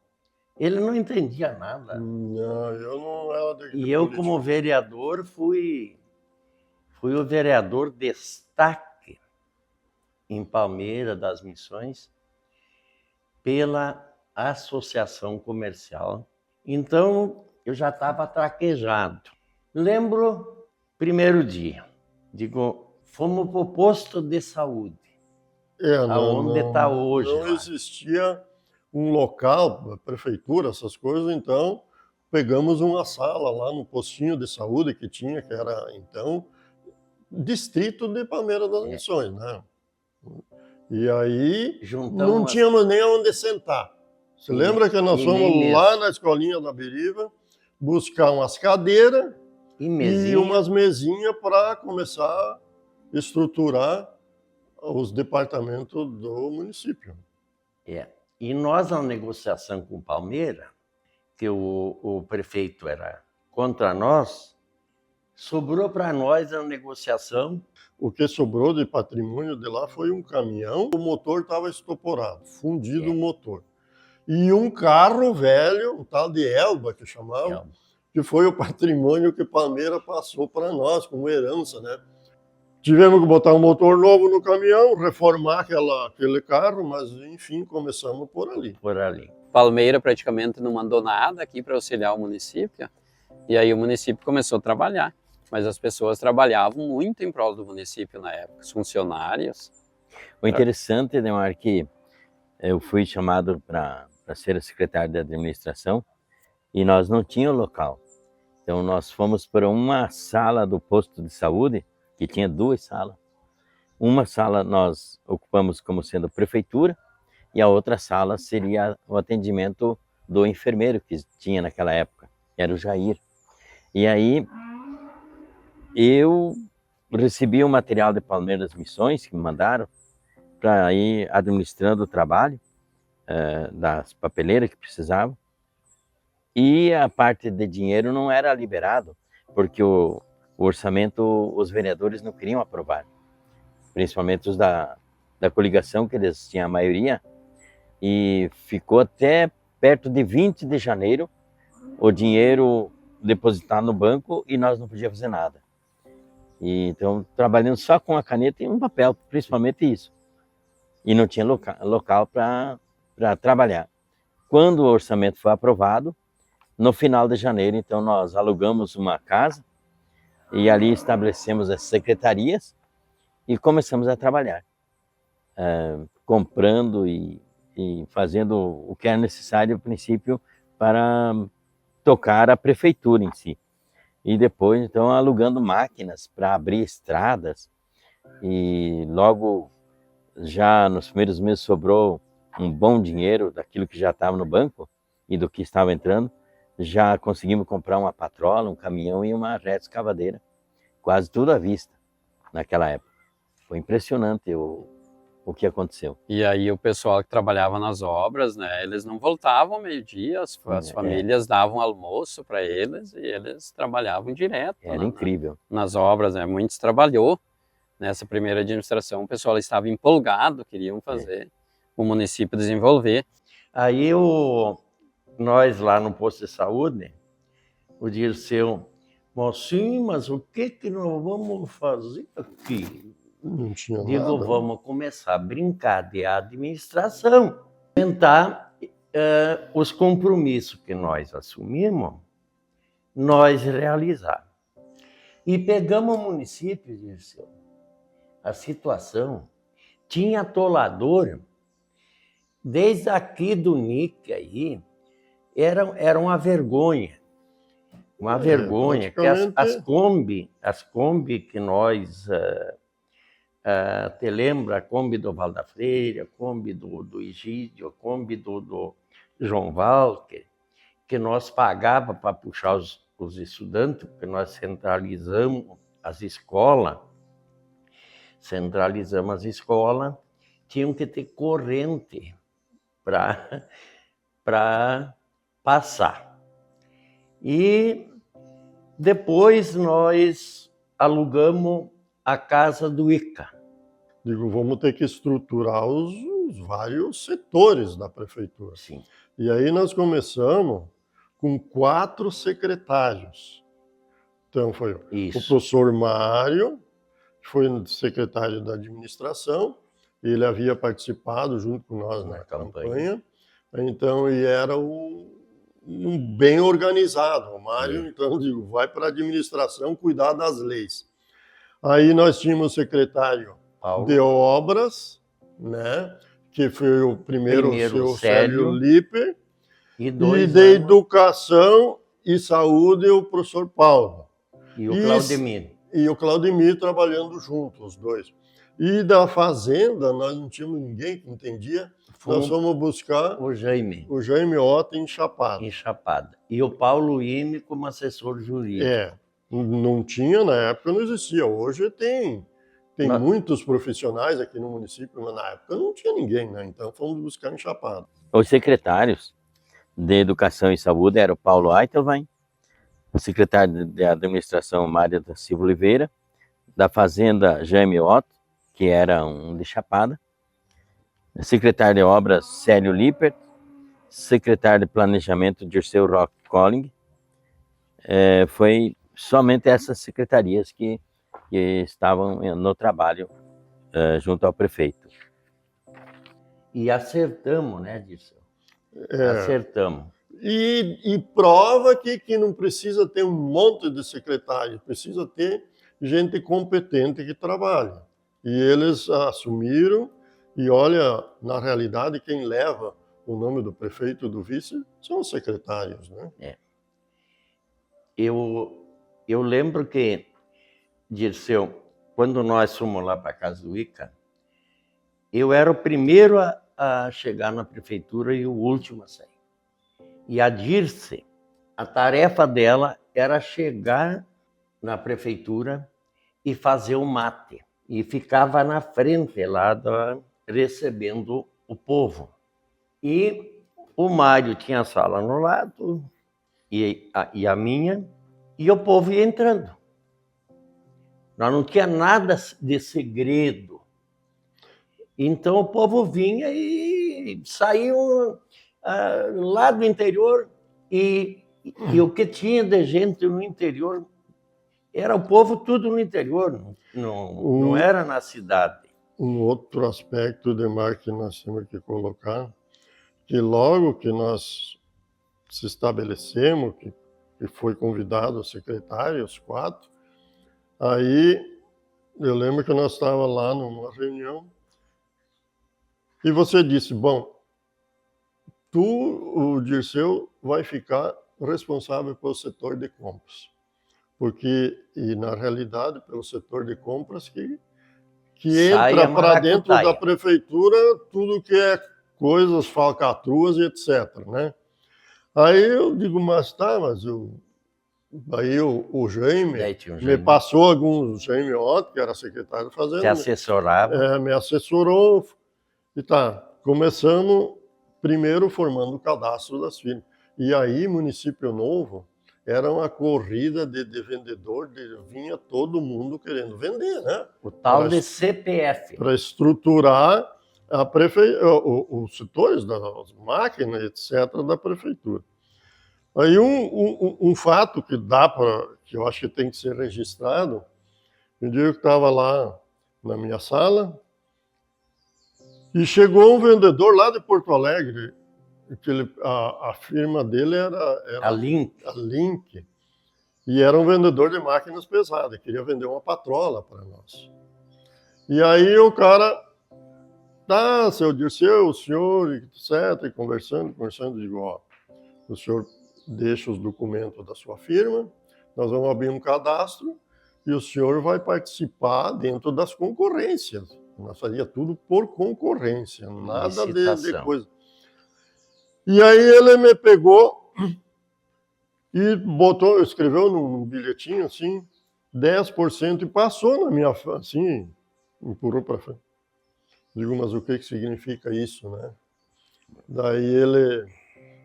ele não entendia nada. Não, eu não era de E eu, como vereador, fui o vereador destaque em Palmeira das Missões pela Associação Comercial. Então, eu já estava traquejado. Lembro, primeiro dia, digo, fomos para o posto de saúde, aonde está hoje. Não existia um local, a prefeitura, essas coisas, então pegamos uma sala lá no postinho de saúde que tinha, que era, então, distrito de Palmeira das Missões, né? E aí não tínhamos nem onde sentar. Você lembra que nós fomos lá na escolinha da Beriva buscar umas cadeiras e umas mesinhas para começar a estruturar os departamentos do município. E nós, na negociação com Palmeira, que o prefeito era contra nós, sobrou para nós a negociação. O que sobrou de patrimônio de lá foi um caminhão, o motor estava estoporado, fundido o motor. E um carro velho, um tal de Elba, que chamava, que foi o patrimônio que Palmeira passou para nós, como herança, né? Tivemos que botar um motor novo no caminhão, reformar aquele carro, mas, enfim, começamos por ali. Palmeira praticamente não mandou nada aqui para auxiliar o município, e aí o município começou a trabalhar. Mas as pessoas trabalhavam muito em prol do município na época, os funcionários. O interessante, Neymar, que eu fui chamado para ser secretário de administração e nós não tínhamos local. Então nós fomos para uma sala do posto de saúde, que tinha 2 salas. Uma sala nós ocupamos como sendo prefeitura e a outra sala seria o atendimento do enfermeiro que tinha naquela época, era o Jair. E aí eu recebi o material de Palmeira das Missões que me mandaram para ir administrando o trabalho das papeleiras que precisavam. E a parte de dinheiro não era liberado, porque o orçamento os vereadores não queriam aprovar, principalmente os da coligação, que eles tinham a maioria, e ficou até perto de 20 de janeiro o dinheiro depositado no banco e nós não podíamos fazer nada. E, então, trabalhando só com a caneta e um papel, principalmente isso. E não tinha local para trabalhar. Quando o orçamento foi aprovado, no final de janeiro, então, nós alugamos uma casa e ali estabelecemos as secretarias e começamos a trabalhar, comprando e fazendo o que era necessário, a princípio, para tocar a prefeitura em si. E depois, então, alugando máquinas para abrir estradas. E logo, já nos primeiros meses, sobrou um bom dinheiro daquilo que já estava no banco e do que estava entrando. Já conseguimos comprar uma patrola, um caminhão e uma retroescavadeira. Quase tudo à vista naquela época. Foi impressionante o que aconteceu. E aí o pessoal que trabalhava nas obras, né, eles não voltavam ao meio-dia, as famílias davam almoço para eles e eles trabalhavam direto. Era incrível. Nas obras, né, muitos trabalhou nessa primeira administração, o pessoal estava empolgado, queriam fazer o município desenvolver. Aí nós lá no posto de saúde, o Dirceu, mocinho, mas o que nós vamos fazer aqui? Não tinha Digo, nada. vamos começar a brincar de administração. Tentar os compromissos que nós assumimos, nós realizar. E pegamos o município, Dirceu, a situação, tinha atolador, desde aqui do NIC aí, era uma vergonha. Uma vergonha, que as Kombi que nós... te lembra a Kombi do Val da Freire, a Kombi do Egídio, a Kombi do João Walker, que nós pagava para puxar os estudantes, porque nós centralizamos as escolas, tinham que ter corrente para passar. E depois nós alugamos a casa do ICA. Digo, vamos ter que estruturar os vários setores da prefeitura. Sim. E aí nós começamos com 4 secretários. Então foi o professor Mário, que foi secretário da administração, ele havia participado junto com nós na campanha. Então, e era bem organizado. O Mário, então, digo, vai para a administração cuidar das leis. Aí nós tínhamos o secretário de obras, né, que foi o primeiro o Célio Liper, e de educação e saúde o professor Paulo. E o Claudemir. E o Claudemir trabalhando juntos, os dois. E da fazenda, nós não tínhamos ninguém que entendia. Nós fomos buscar o Jaime Otto em Chapada. E o Paulo Ime como assessor jurídico. Não tinha, na época não existia. Hoje tem muitos profissionais aqui no município, mas na época não tinha ninguém, né? Então fomos buscar em Chapada. Os secretários de Educação e Saúde eram o Paulo Eitelwein, o secretário de Administração Mário da Silva Oliveira, da Fazenda Jaime Otto, que era um de Chapada, secretário de Obras Célio Lippert, secretário de Planejamento Dirceu Roque Colling. Foi somente essas secretarias que estavam no trabalho junto ao prefeito. E acertamos, né, Dirceu? Acertamos. E prova que não precisa ter um monte de secretários, precisa ter gente competente que trabalha. E eles assumiram, e olha, na realidade, quem leva o nome do prefeito e do vice são os secretários, né? Eu lembro que, Dirceu, quando nós fomos lá para a casa do ICA, eu era o primeiro a chegar na prefeitura e o último a sair. E a Dirce, a tarefa dela era chegar na prefeitura e fazer o mate. E ficava na frente lá recebendo o povo. E o Mário tinha a sala no lado e a minha, e o povo ia entrando. Nós não tinha nada de segredo. Então o povo vinha e saiu lá do interior, e o que tinha de gente no interior era o povo tudo no interior, não era na cidade. Um outro aspecto, Demar, que nós temos que colocar, que logo que nós se estabelecemos, que foi convidado o secretário, os 4, aí eu lembro que nós estávamos lá numa reunião e você disse, bom, o Dirceu, vai ficar responsável pelo setor de compras. E na realidade, pelo setor de compras que entra para dentro da prefeitura tudo que é coisas, falcatruas e etc, né? Aí eu digo, mas aí o Jaime me passou alguns, Jaime Otto, que era secretário de Fazenda. Te assessorava. Me assessorou e começamos primeiro formando o cadastro das firmas. E aí, Município Novo, era uma corrida de vendedor, vinha todo mundo querendo vender, né? O tal de CPF. Para estruturar os setores das máquinas, etc., da prefeitura. Aí um fato que que eu acho que tem que ser registrado, um dia eu estava lá na minha sala e chegou um vendedor lá de Porto Alegre, que a firma dele era a Link. E era um vendedor de máquinas pesadas, queria vender uma patrola para nós. E aí o cara, seu Dirceu, o senhor, etc., e conversando, digo, ó, o senhor deixa os documentos da sua firma, nós vamos abrir um cadastro e o senhor vai participar dentro das concorrências. Nós fazia tudo por concorrência, nada de coisa. E aí ele me pegou e escreveu num bilhetinho assim, 10% e passou na minha, assim, empurrou para frente. Digo, mas o que significa isso, né? Daí ele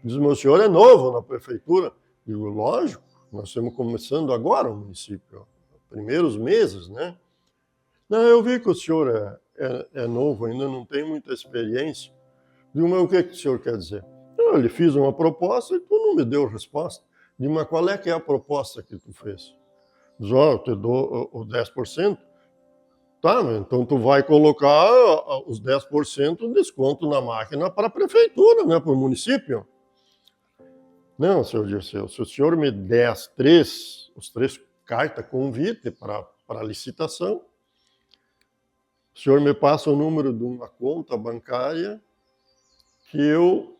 diz, meu senhor é novo na prefeitura. Digo, lógico, nós estamos começando agora o município, primeiros meses, né? Não, eu vi que o senhor é novo, ainda não tem muita experiência. Digo, mas o que o senhor quer dizer? Eu lhe fiz uma proposta e tu não me deu resposta. Digo, mas qual é que é a proposta que tu fez? Diz, eu te dou o 10%. Tá, então tu vai colocar os 10% de desconto na máquina para a prefeitura, né, para o município. Não, senhor Dirceu, se o senhor me der os três cartas convite para a licitação, o senhor me passa o número de uma conta bancária que eu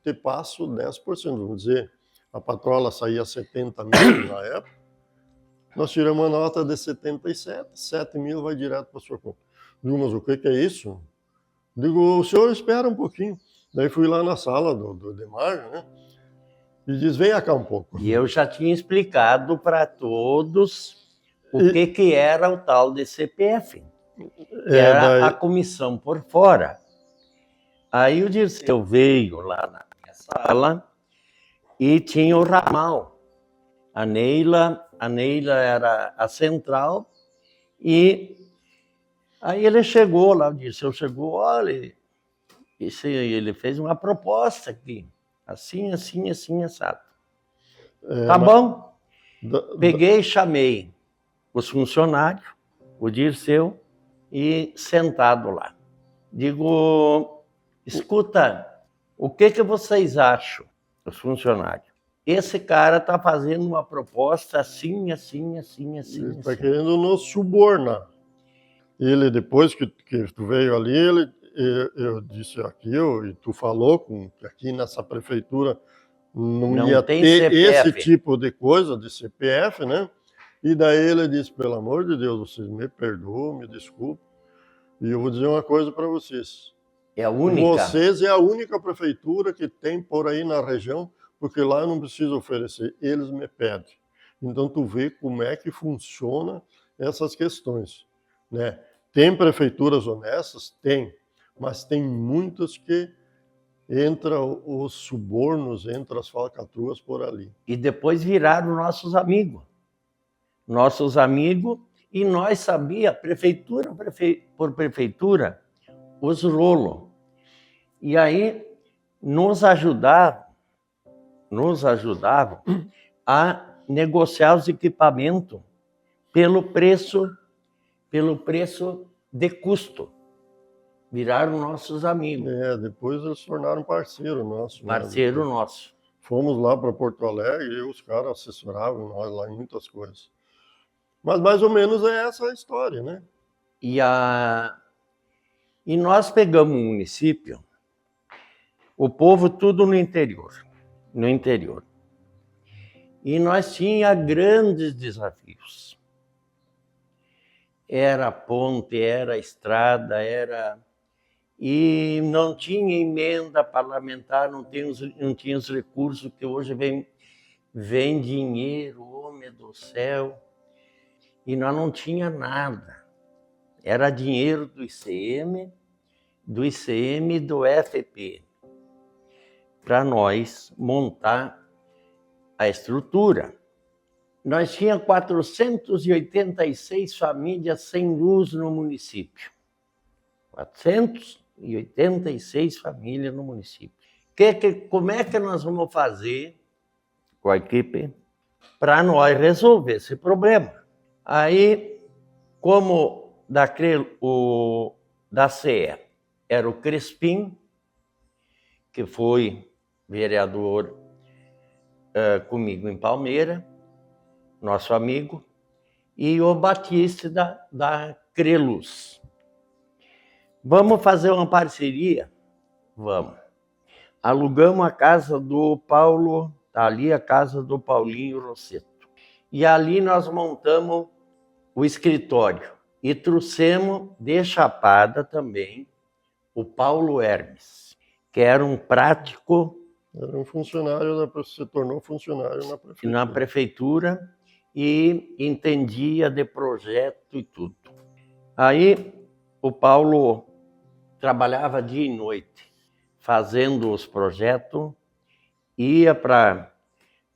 te passo 10%. Vamos dizer, a patrola saía 70 mil na época, nós tiramos uma nota de 77, 7 mil vai direto para a sua conta. Digo, mas o que é isso? Digo, o senhor espera um pouquinho. Daí fui lá na sala do Demar, né? E diz, vem cá um pouco. E eu já tinha explicado para todos o que era o tal de CPF. Era a comissão por fora. Aí o Dirceu veio lá na minha sala e tinha o ramal. A Neila era a central e aí ele chegou lá, o Dirceu chegou, olha, ele fez uma proposta aqui, assim, assado. Tá bom? Peguei e chamei os funcionários, o Dirceu, e sentado lá. Digo, escuta, o que vocês acham, os funcionários? Esse cara está fazendo uma proposta assim. Ele está querendo nos subornar. Ele, depois que tu veio ali, eu disse aquilo, e tu falou que aqui nessa prefeitura não ia ter CPF. Esse tipo de coisa, de CPF, né? E daí ele disse, pelo amor de Deus, vocês me perdoam, me desculpem, e eu vou dizer uma coisa para vocês. É a única. Vocês é a única prefeitura que tem por aí na região, porque lá eu não preciso oferecer, eles me pedem. Então tu vê como é que funciona essas questões, né? Tem prefeituras honestas? Tem, mas tem muitas que entram os subornos, entram as falcatruas por ali. E depois viraram nossos amigos, e nós sabia, prefeitura por prefeitura, os rolos. E aí nos ajudavam a negociar os equipamentos pelo preço de custo. viraram nossos amigos, Depois eles se tornaram parceiro nosso. parceiro nosso. Fomos lá para Porto Alegre e os caras assessoravam nós lá em muitas coisas. Mas mais ou menos é essa a história, né? E nós pegamos um município, o povo tudo no interior. E nós tinha grandes desafios. Era ponte, era estrada, e não tinha emenda parlamentar, não tinha os recursos que hoje vem dinheiro, homem do céu. E nós não tinha nada. Era dinheiro do ICM e do FP, para nós montar a estrutura. Nós tínhamos 486 famílias sem luz no município. 486 famílias no município. Como é que nós vamos fazer com a equipe para nós resolver esse problema? Aí, como da CE era o Crespim, que foi vereador comigo em Palmeira, nosso amigo, e o Batista da Creluz. Vamos fazer uma parceria? Vamos. Alugamos a casa do Paulo, tá ali a casa do Paulinho Rosseto. E ali nós montamos o escritório e trouxemos de Chapada também o Paulo Hermes, que era um prático. Era um funcionário, se tornou funcionário na prefeitura e entendia de projeto e tudo. Aí o Paulo trabalhava dia e noite, fazendo os projetos, ia para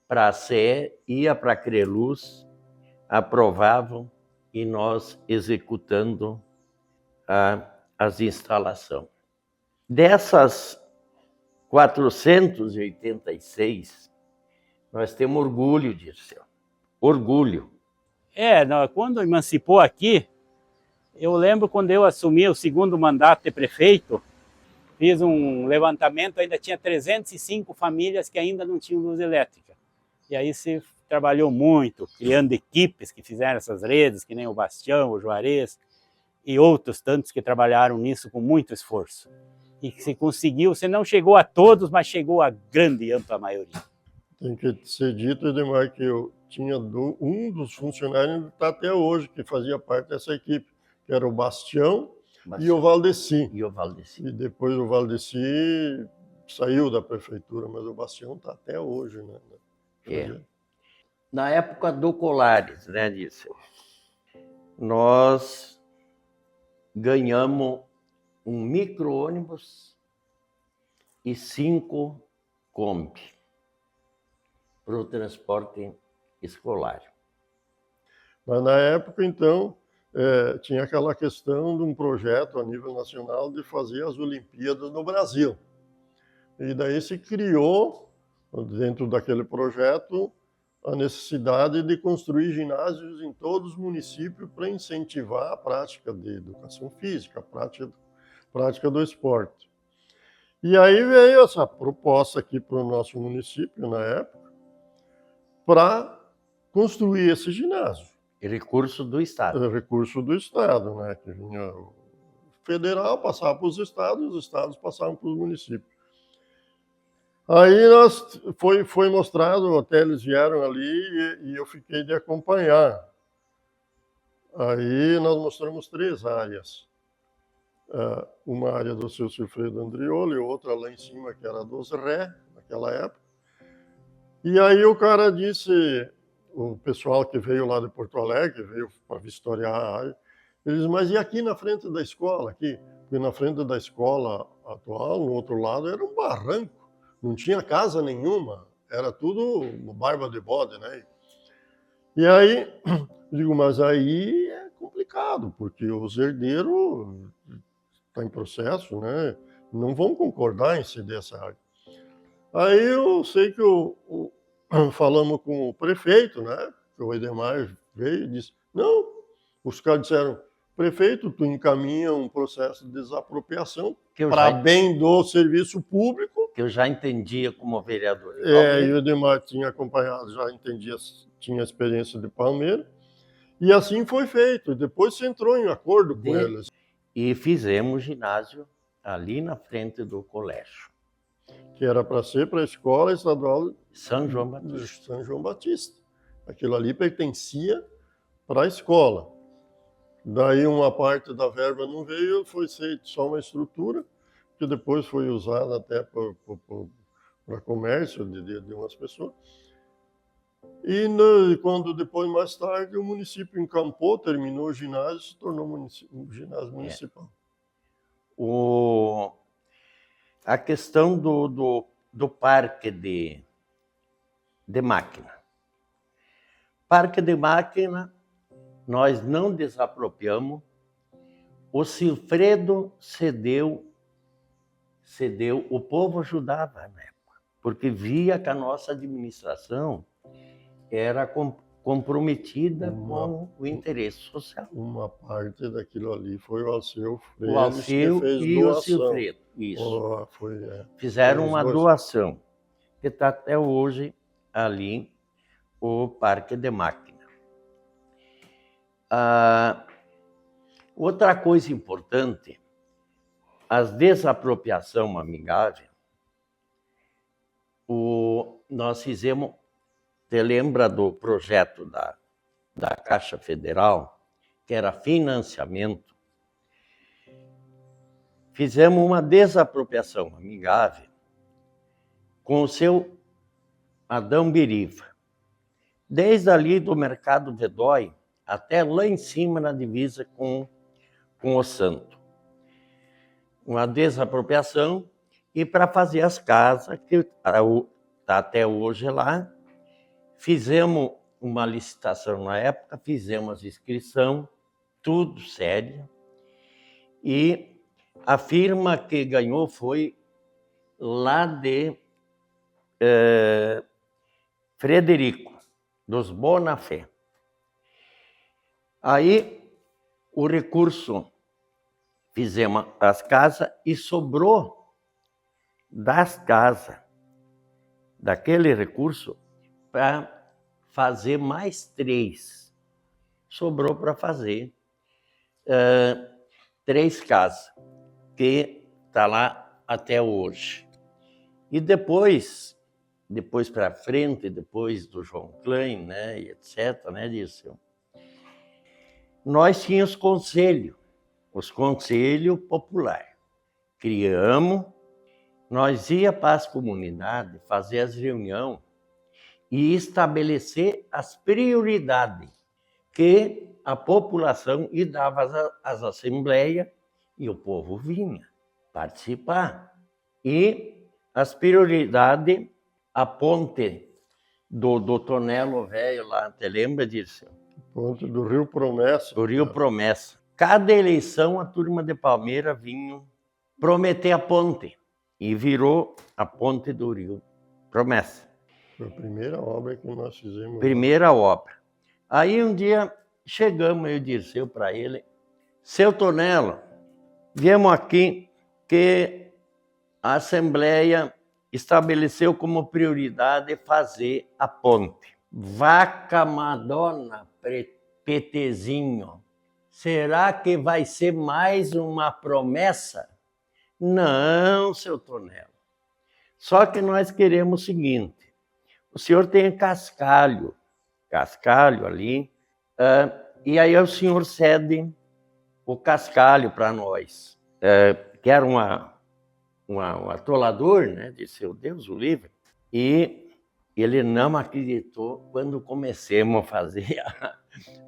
a CE, ia para a Creluz, aprovavam e nós executando as instalações. Dessas 486, nós temos orgulho disso. Orgulho. Quando emancipou aqui, eu lembro quando eu assumi o segundo mandato de prefeito, fiz um levantamento, ainda tinha 305 famílias que ainda não tinham luz elétrica. E aí se trabalhou muito, criando equipes que fizeram essas redes, que nem o Bastião, o Juarez, e outros tantos que trabalharam nisso com muito esforço. E que se conseguiu, você não chegou a todos, mas chegou a grande e ampla maioria. Tem que ser dito, Edemar, que eu tinha um dos funcionários que está até hoje, que fazia parte dessa equipe, que era o Bastião e o Valdeci. E depois o Valdeci saiu da prefeitura, mas o Bastião está até hoje, né? Na época do Colares, né, disso, nós ganhamos um micro-ônibus e 5 Kombi para o transporte escolar. Mas na época, então, tinha aquela questão de um projeto a nível nacional de fazer as Olimpíadas no Brasil. E daí se criou, dentro daquele projeto, a necessidade de construir ginásios em todos os municípios para incentivar a prática de educação física, a prática do esporte. E aí veio essa proposta aqui para o nosso município, na época, para construir esse ginásio. Recurso do Estado. Recurso do Estado, né? Que vinha o federal, passava para os estados passavam para os municípios. Aí foi mostrado, até eles vieram ali e eu fiquei de acompanhar. Aí nós mostramos 3 áreas. Uma área do seu Silfredo Andrioli, outra lá em cima, que era dos Ré, naquela época. E aí o cara disse, o pessoal que veio lá de Porto Alegre, veio para vistoriar a área, ele disse, mas e aqui na frente da escola? Aqui? Porque na frente da escola atual, no outro lado, era um barranco. Não tinha casa nenhuma, era tudo barba de bode, né? E aí, eu digo, mas aí é complicado, porque os herdeiros estão em processo, né? Não vão concordar em ceder essa área. Aí eu sei que falamos com o prefeito, né? O Edemar veio e disse, não, os caras disseram, prefeito, tu encaminha um processo de desapropriação Que eu para já, bem do serviço público. que eu já entendia como vereador. E o Edmar tinha acompanhado, já entendia, tinha experiência de Palmeira. E assim foi feito. Depois se entrou em acordo com eles. E fizemos ginásio ali na frente do colégio. Que era para ser para a Escola Estadual São João de Batista. São João Batista. Aquilo ali pertencia para a escola. Daí uma parte da verba não veio, foi feita só uma estrutura, que depois foi usada até para comércio de umas pessoas. E quando depois, mais tarde, o município encampou, terminou o ginásio, se tornou um ginásio municipal. A questão do parque de máquina. Parque de máquina, nós não desapropriamos. O Silfredo cedeu, o povo ajudava na época, porque via que a nossa administração era comprometida com o interesse social. Uma parte daquilo ali foi o Alceu Freire, O Alceu que fez e doação. o Silfredo, isso. Fizeram uma dois. doação, que está até hoje ali, o Parque de Máquina. Outra coisa importante, as desapropriação amigável, nós fizemos, você lembra do projeto da Caixa Federal, que era financiamento? Fizemos uma desapropriação amigável com o seu Adão Biriva. Desde ali do Mercado Vedói até lá em cima na divisa com o Santo. Uma desapropriação e para fazer as casas, que está até hoje lá, fizemos uma licitação na época, fizemos a inscrição, tudo sério, e a firma que ganhou foi lá de Frederico, dos Bonafé. Aí, o recurso, fizemos as casas e sobrou das casas, daquele recurso, para fazer mais 3. Sobrou para fazer 3 casas, que está lá até hoje. E depois para frente, depois do João Klein, né, e etc., né, disso, nós tínhamos os conselhos populares. Criamos, nós ia para as comunidades fazer as reuniões e estabelecer as prioridades que a população e dava às assembleias e o povo vinha participar. E as prioridades, a ponte do Tonelo Velho lá, te lembra disso? Ponte do Rio Promessa. Do Rio Promessa. Cada eleição a turma de Palmeira vinha prometer a ponte e virou a ponte do Rio Promessa. Foi a primeira obra que nós fizemos. Primeira obra. Aí um dia chegamos, eu disse para ele, seu Tonelo, viemos aqui que a Assembleia estabeleceu como prioridade fazer a ponte. Vaca Madonna, PTzinho, será que vai ser mais uma promessa? Não, seu Tonelo. Só que nós queremos o seguinte, o senhor tem cascalho ali, e aí o senhor cede o cascalho para nós, que era um atolador, né, de seu Deus o livre, e ele não acreditou quando comecemos a fazer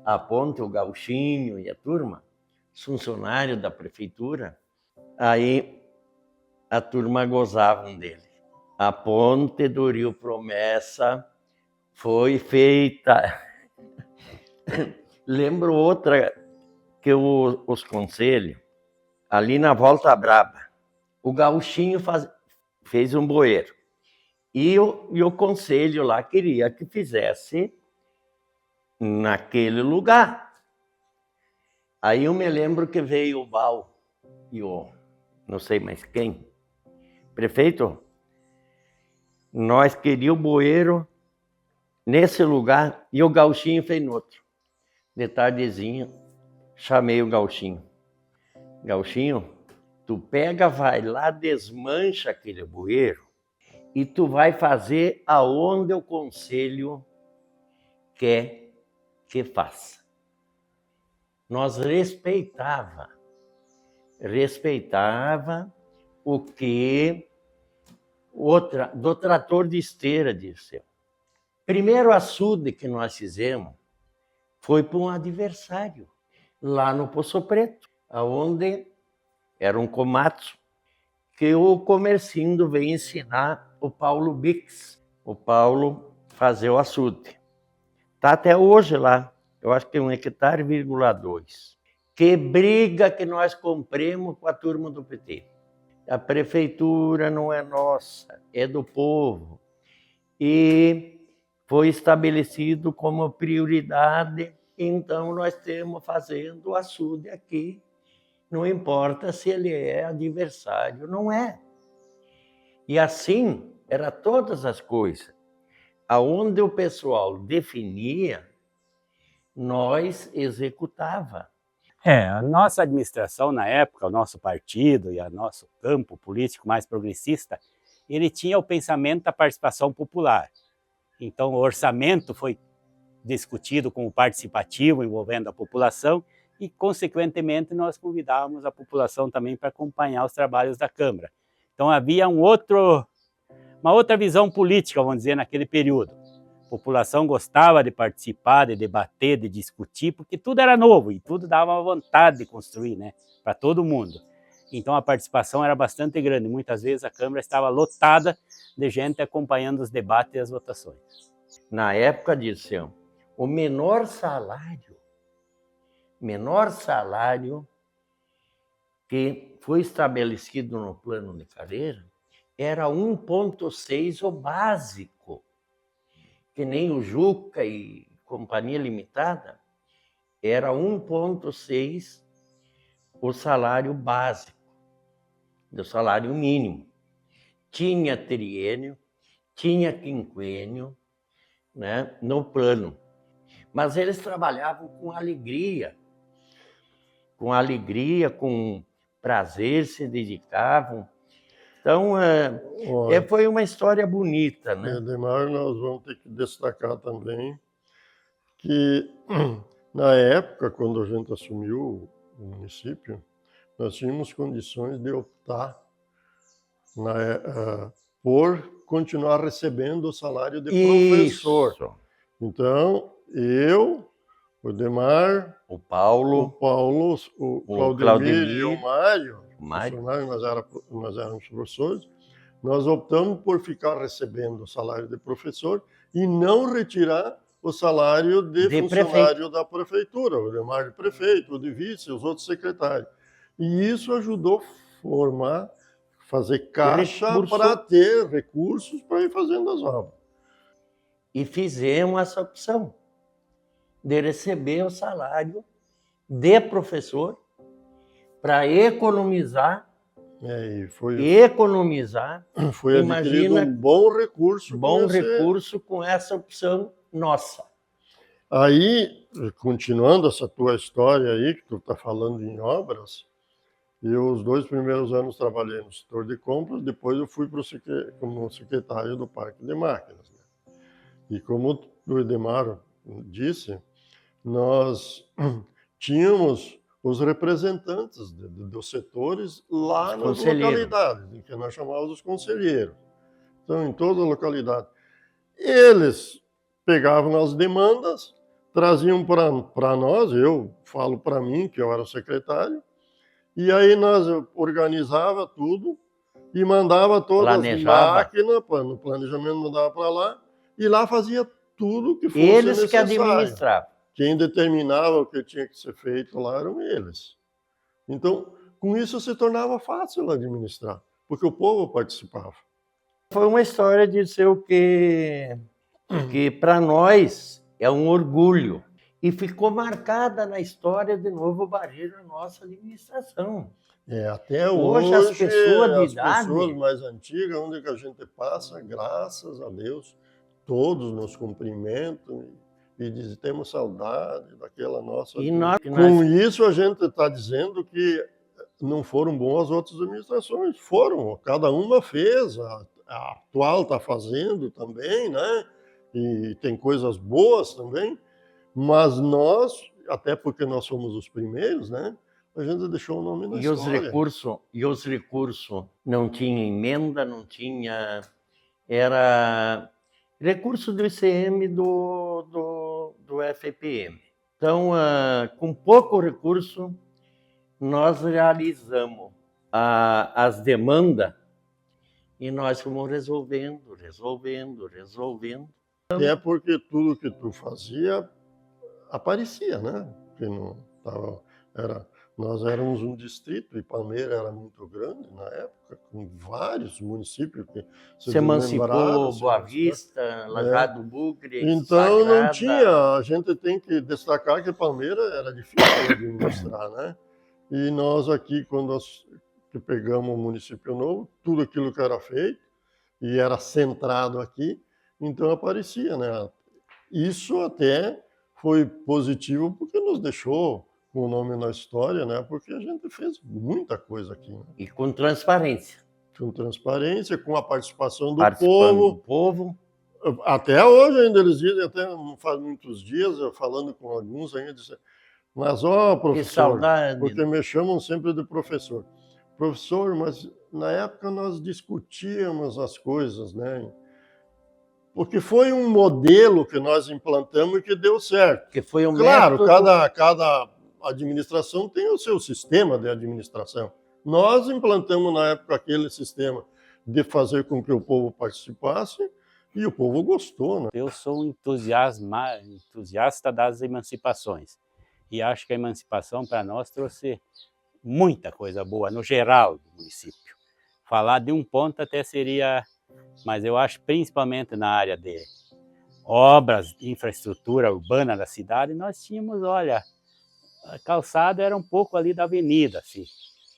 a ponte, o gauchinho e a turma, os funcionários da prefeitura, aí a turma gozavam dele. A ponte do Rio Promessa foi feita. Lembro outra que os conselhos, ali na Volta Braba, o gauchinho fez um bueiro. E o conselho lá queria que fizesse naquele lugar. Aí eu me lembro que veio o Val e o não sei mais quem, prefeito, nós queríamos o bueiro nesse lugar e o Gauchinho fez no outro. De tardezinha, chamei o Gauchinho. Gauchinho, tu pega, vai lá, desmancha aquele bueiro e tu vai fazer aonde o conselho quer que faça. Nós respeitava o que do trator de esteira, disse. Primeiro açude que nós fizemos foi para um adversário, lá no Poço Preto, onde era um Komatsu, que o Comercindo veio ensinar o Paulo Bix, o Paulo fazer o açude. Está até hoje lá, eu acho que 1,2 hectares. Que briga que nós compramos com a turma do PT. A prefeitura não é nossa, é do povo. E foi estabelecido como prioridade, então nós estamos fazendo o açude aqui. Não importa se ele é adversário, não é. E assim, era todas as coisas. Aonde o pessoal definia, nós executava. A nossa administração na época, o nosso partido e o nosso campo político mais progressista, ele tinha o pensamento da participação popular. Então o orçamento foi discutido como participativo, envolvendo a população, e consequentemente nós convidávamos a população também para acompanhar os trabalhos da Câmara. Então havia uma outra visão política, vamos dizer, naquele período. A população gostava de participar, de debater, de discutir, porque tudo era novo e tudo dava uma vontade de construir, né, para todo mundo. Então a participação era bastante grande. Muitas vezes a Câmara estava lotada de gente acompanhando os debates e as votações. Na época, Dirceu, o menor salário que foi estabelecido no plano de carreira era 1,6 o básico. Que nem o Juca e Companhia Limitada, era 1,6 o salário básico, do salário mínimo. Tinha triênio, tinha quinquênio, né, no plano. Mas eles trabalhavam com alegria, com prazer, se dedicavam. Então, foi uma história bonita, né? Edemar, nós vamos ter que destacar também que, na época, quando a gente assumiu o município, nós tínhamos condições de optar por continuar recebendo o salário de professor. Isso. Então, eu, o Edemar, O Paulo, o Claudemir e o Mário, Mário. nós éramos professores, nós optamos por ficar recebendo o salário de professor e não retirar o salário de funcionário prefeito da prefeitura, o Edemar de prefeito, o de vice, os outros secretários. E isso ajudou a fazer caixa para ter recursos para ir fazendo as obras. E fizemos essa opção de receber o salário de professor para economizar. Foi adquirido um bom recurso. Com essa opção nossa. Aí, continuando essa tua história aí, que tu está falando em obras, eu os 2 primeiros anos trabalhei no setor de compras, depois eu fui como secretário do Parque de Máquinas. Né? E como o Edemar disse, nós tínhamos os representantes dos setores lá nas localidades, que nós chamávamos os conselheiros. Então, em toda a localidade. Eles pegavam as demandas, traziam para nós, eu falo para mim, que eu era o secretário, e aí nós organizava tudo e mandava todas as máquinas, no planejamento mandava para lá, e lá fazia tudo que fosse eles necessário. Que administravam. Quem determinava o que tinha que ser feito lá eram eles. Então, com isso se tornava fácil administrar, porque o povo participava. Foi uma história de ser o que para nós é um orgulho. E ficou marcada na história de Novo Barreiro a nossa administração. Até Hoje hoje, as pessoas de as idade... pessoas mais antigas, onde que a gente passa, graças a Deus, todos nos cumprimentam e dizem, temos saudade daquela nossa... Com isso, a gente está dizendo que não foram boas as outras administrações. Foram, cada uma fez, a atual está fazendo também, né? E tem coisas boas também, mas nós, até porque nós somos os primeiros, né? A gente deixou o nome na história. Os recursos não tinha emenda, não tinha... Era recurso do ICM do FPM. Então, com pouco recurso, nós realizamos as demandas e nós fomos resolvendo. É porque tudo que tu fazia aparecia, né? Que não tava, nós éramos um distrito e Palmeira era muito grande na época, com vários municípios que se emancipou, Boa Vista, Lajeado do Bugre, então Sagrada. Não tinha, a gente tem que destacar que Palmeira era difícil de administrar, né? E nós aqui, quando que pegamos o município novo, tudo aquilo que era feito e era centrado aqui, então aparecia, né? Isso até foi positivo porque nos deixou com o nome na história, né? Porque a gente fez muita coisa aqui. Né? E com transparência. Com transparência, com a participação do povo. Até hoje ainda eles dizem, até não faz muitos dias, eu falando com alguns ainda, dizem, mas professor, que saudade. Porque me chamam sempre de professor. Professor, mas na época nós discutíamos as coisas, né? Porque foi um modelo que nós implantamos e que deu certo. Que foi claro, cada administração tem o seu sistema de administração. Nós implantamos na época aquele sistema de fazer com que o povo participasse e o povo gostou. Né? Eu sou um entusiasta das emancipações e acho que a emancipação para nós trouxe muita coisa boa no geral do município. Falar de um ponto até seria... Mas eu acho principalmente na área de obras, de infraestrutura urbana da cidade, nós tínhamos, olha, a calçada era um pouco ali da avenida, assim.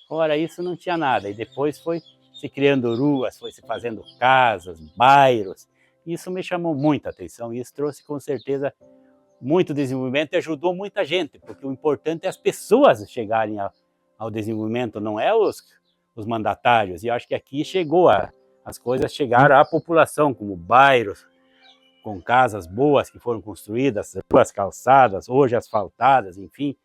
Ora, isso não tinha nada. E depois foi se criando ruas, foi se fazendo casas, bairros. Isso me chamou muita atenção e isso trouxe com certeza muito desenvolvimento e ajudou muita gente, porque o importante é as pessoas chegarem ao desenvolvimento, não é os mandatários. E eu acho que aqui as coisas chegaram à população, como bairros, com casas boas que foram construídas, ruas calçadas, hoje asfaltadas, enfim.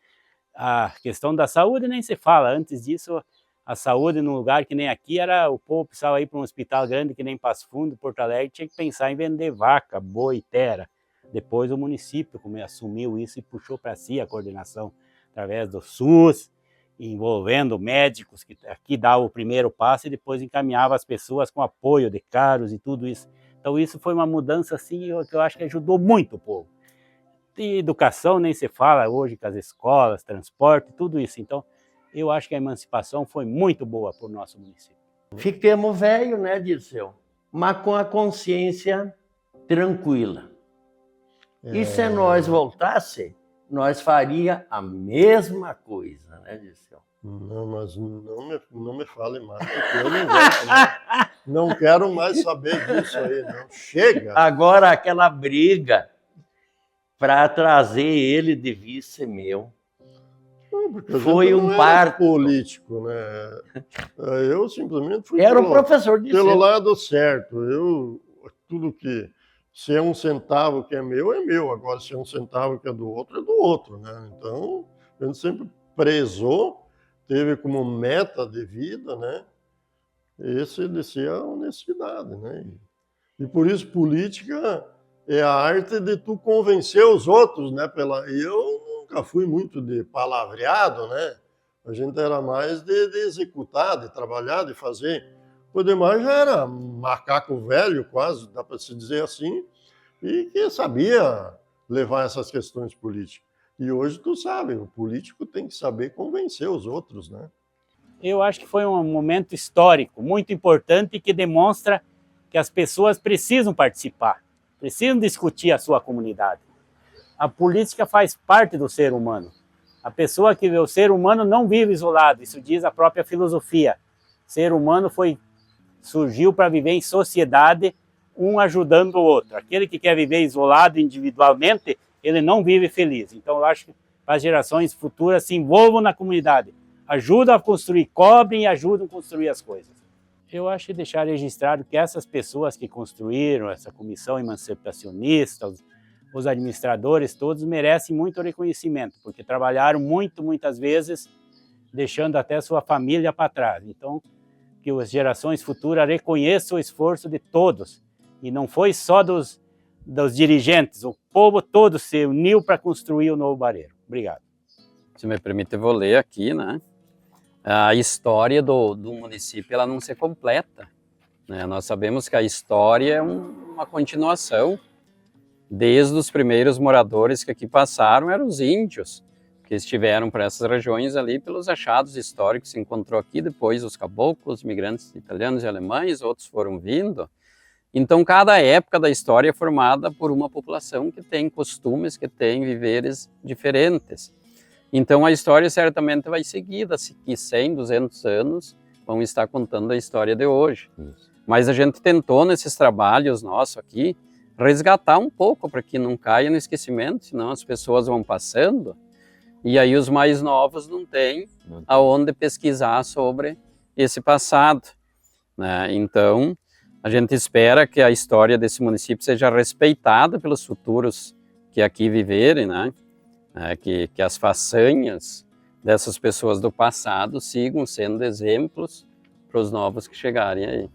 A questão da saúde nem se fala. Antes disso, a saúde num lugar que nem aqui, era o povo precisava ir para um hospital grande que nem Passo Fundo, Porto Alegre, tinha que pensar em vender vaca, boi, terra. Depois o município assumiu isso e puxou para si a coordenação através do SUS, envolvendo médicos, que aqui dava o primeiro passo e depois encaminhava as pessoas com apoio de carros e tudo isso. Então isso foi uma mudança assim, que eu acho que ajudou muito o povo. E educação nem se fala hoje, com as escolas, transporte, tudo isso. Então eu acho que a emancipação foi muito boa para o nosso município. Fiquemos velhos, né, Dirceu? Mas com a consciência tranquila. E se nós voltasse, nós faria a mesma coisa, né, Dirceu? Não, mas não me fale mais, porque eu não volto mais. Não quero mais saber disso aí, não. Chega! Agora, aquela briga para trazer ele de vice meu, foi um parto político, né? Eu simplesmente fui era um professor de pelo lado certo. Tudo que... Se é um centavo que é meu. Agora, se é um centavo que é do outro, né? Então, a gente sempre prezou, teve como meta de vida, né? De ser a honestidade, né? E por isso, política é a arte de tu convencer os outros, né? Eu nunca fui muito de palavreado, né? A gente era mais de executar, de trabalhar, de fazer. O demais já era macaco velho, quase, dá para se dizer assim, e que sabia levar essas questões políticas. E hoje tu sabe, o político tem que saber convencer os outros, né? Eu acho que foi um momento histórico, muito importante, que demonstra que as pessoas precisam participar, precisam discutir a sua comunidade. a política faz parte do ser humano. A pessoa que vê o ser humano não vive isolado, isso diz a própria filosofia. O ser humano surgiu para viver em sociedade, um ajudando o outro. Aquele que quer viver isolado individualmente, ele não vive feliz. Então eu acho que as gerações futuras se envolvam na comunidade, ajudam a construir, cobrem e ajudam a construir as coisas. Eu acho que deixar registrado que essas pessoas que construíram essa comissão emancipacionista, os administradores todos merecem muito reconhecimento, porque trabalharam muitas vezes, deixando até sua família para trás. Então, que as gerações futuras reconheçam o esforço de todos, e não foi só dos dirigentes, o povo todo se uniu para construir o Novo Barreiro. Obrigado. Se me permite, eu vou ler aqui, né? A história do município, ela não se completa, né? Nós sabemos que a história é uma continuação. Desde os primeiros moradores que aqui passaram eram os índios, que estiveram para essas regiões ali pelos achados históricos que se encontrou aqui, depois os caboclos, migrantes italianos e alemães, outros foram vindo. Então cada época da história é formada por uma população que tem costumes, que tem viveres diferentes. Então a história certamente vai seguir, daqui 100, 200 anos, vão estar contando a história de hoje. Mas a gente tentou nesses trabalhos nossos aqui, resgatar um pouco para que não caia no esquecimento, senão as pessoas vão passando e aí os mais novos não têm aonde pesquisar sobre esse passado, né? Então, a gente espera que a história desse município seja respeitada pelos futuros que aqui viverem, né? Que as façanhas dessas pessoas do passado sigam sendo exemplos para os novos que chegarem aí.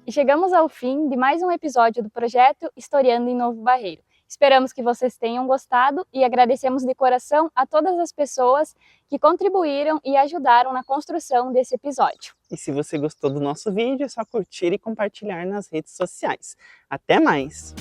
E chegamos ao fim de mais um episódio do projeto Historiando em Novo Barreiro. Esperamos que vocês tenham gostado e agradecemos de coração a todas as pessoas que contribuíram e ajudaram na construção desse episódio. E se você gostou do nosso vídeo, é só curtir e compartilhar nas redes sociais. Até mais!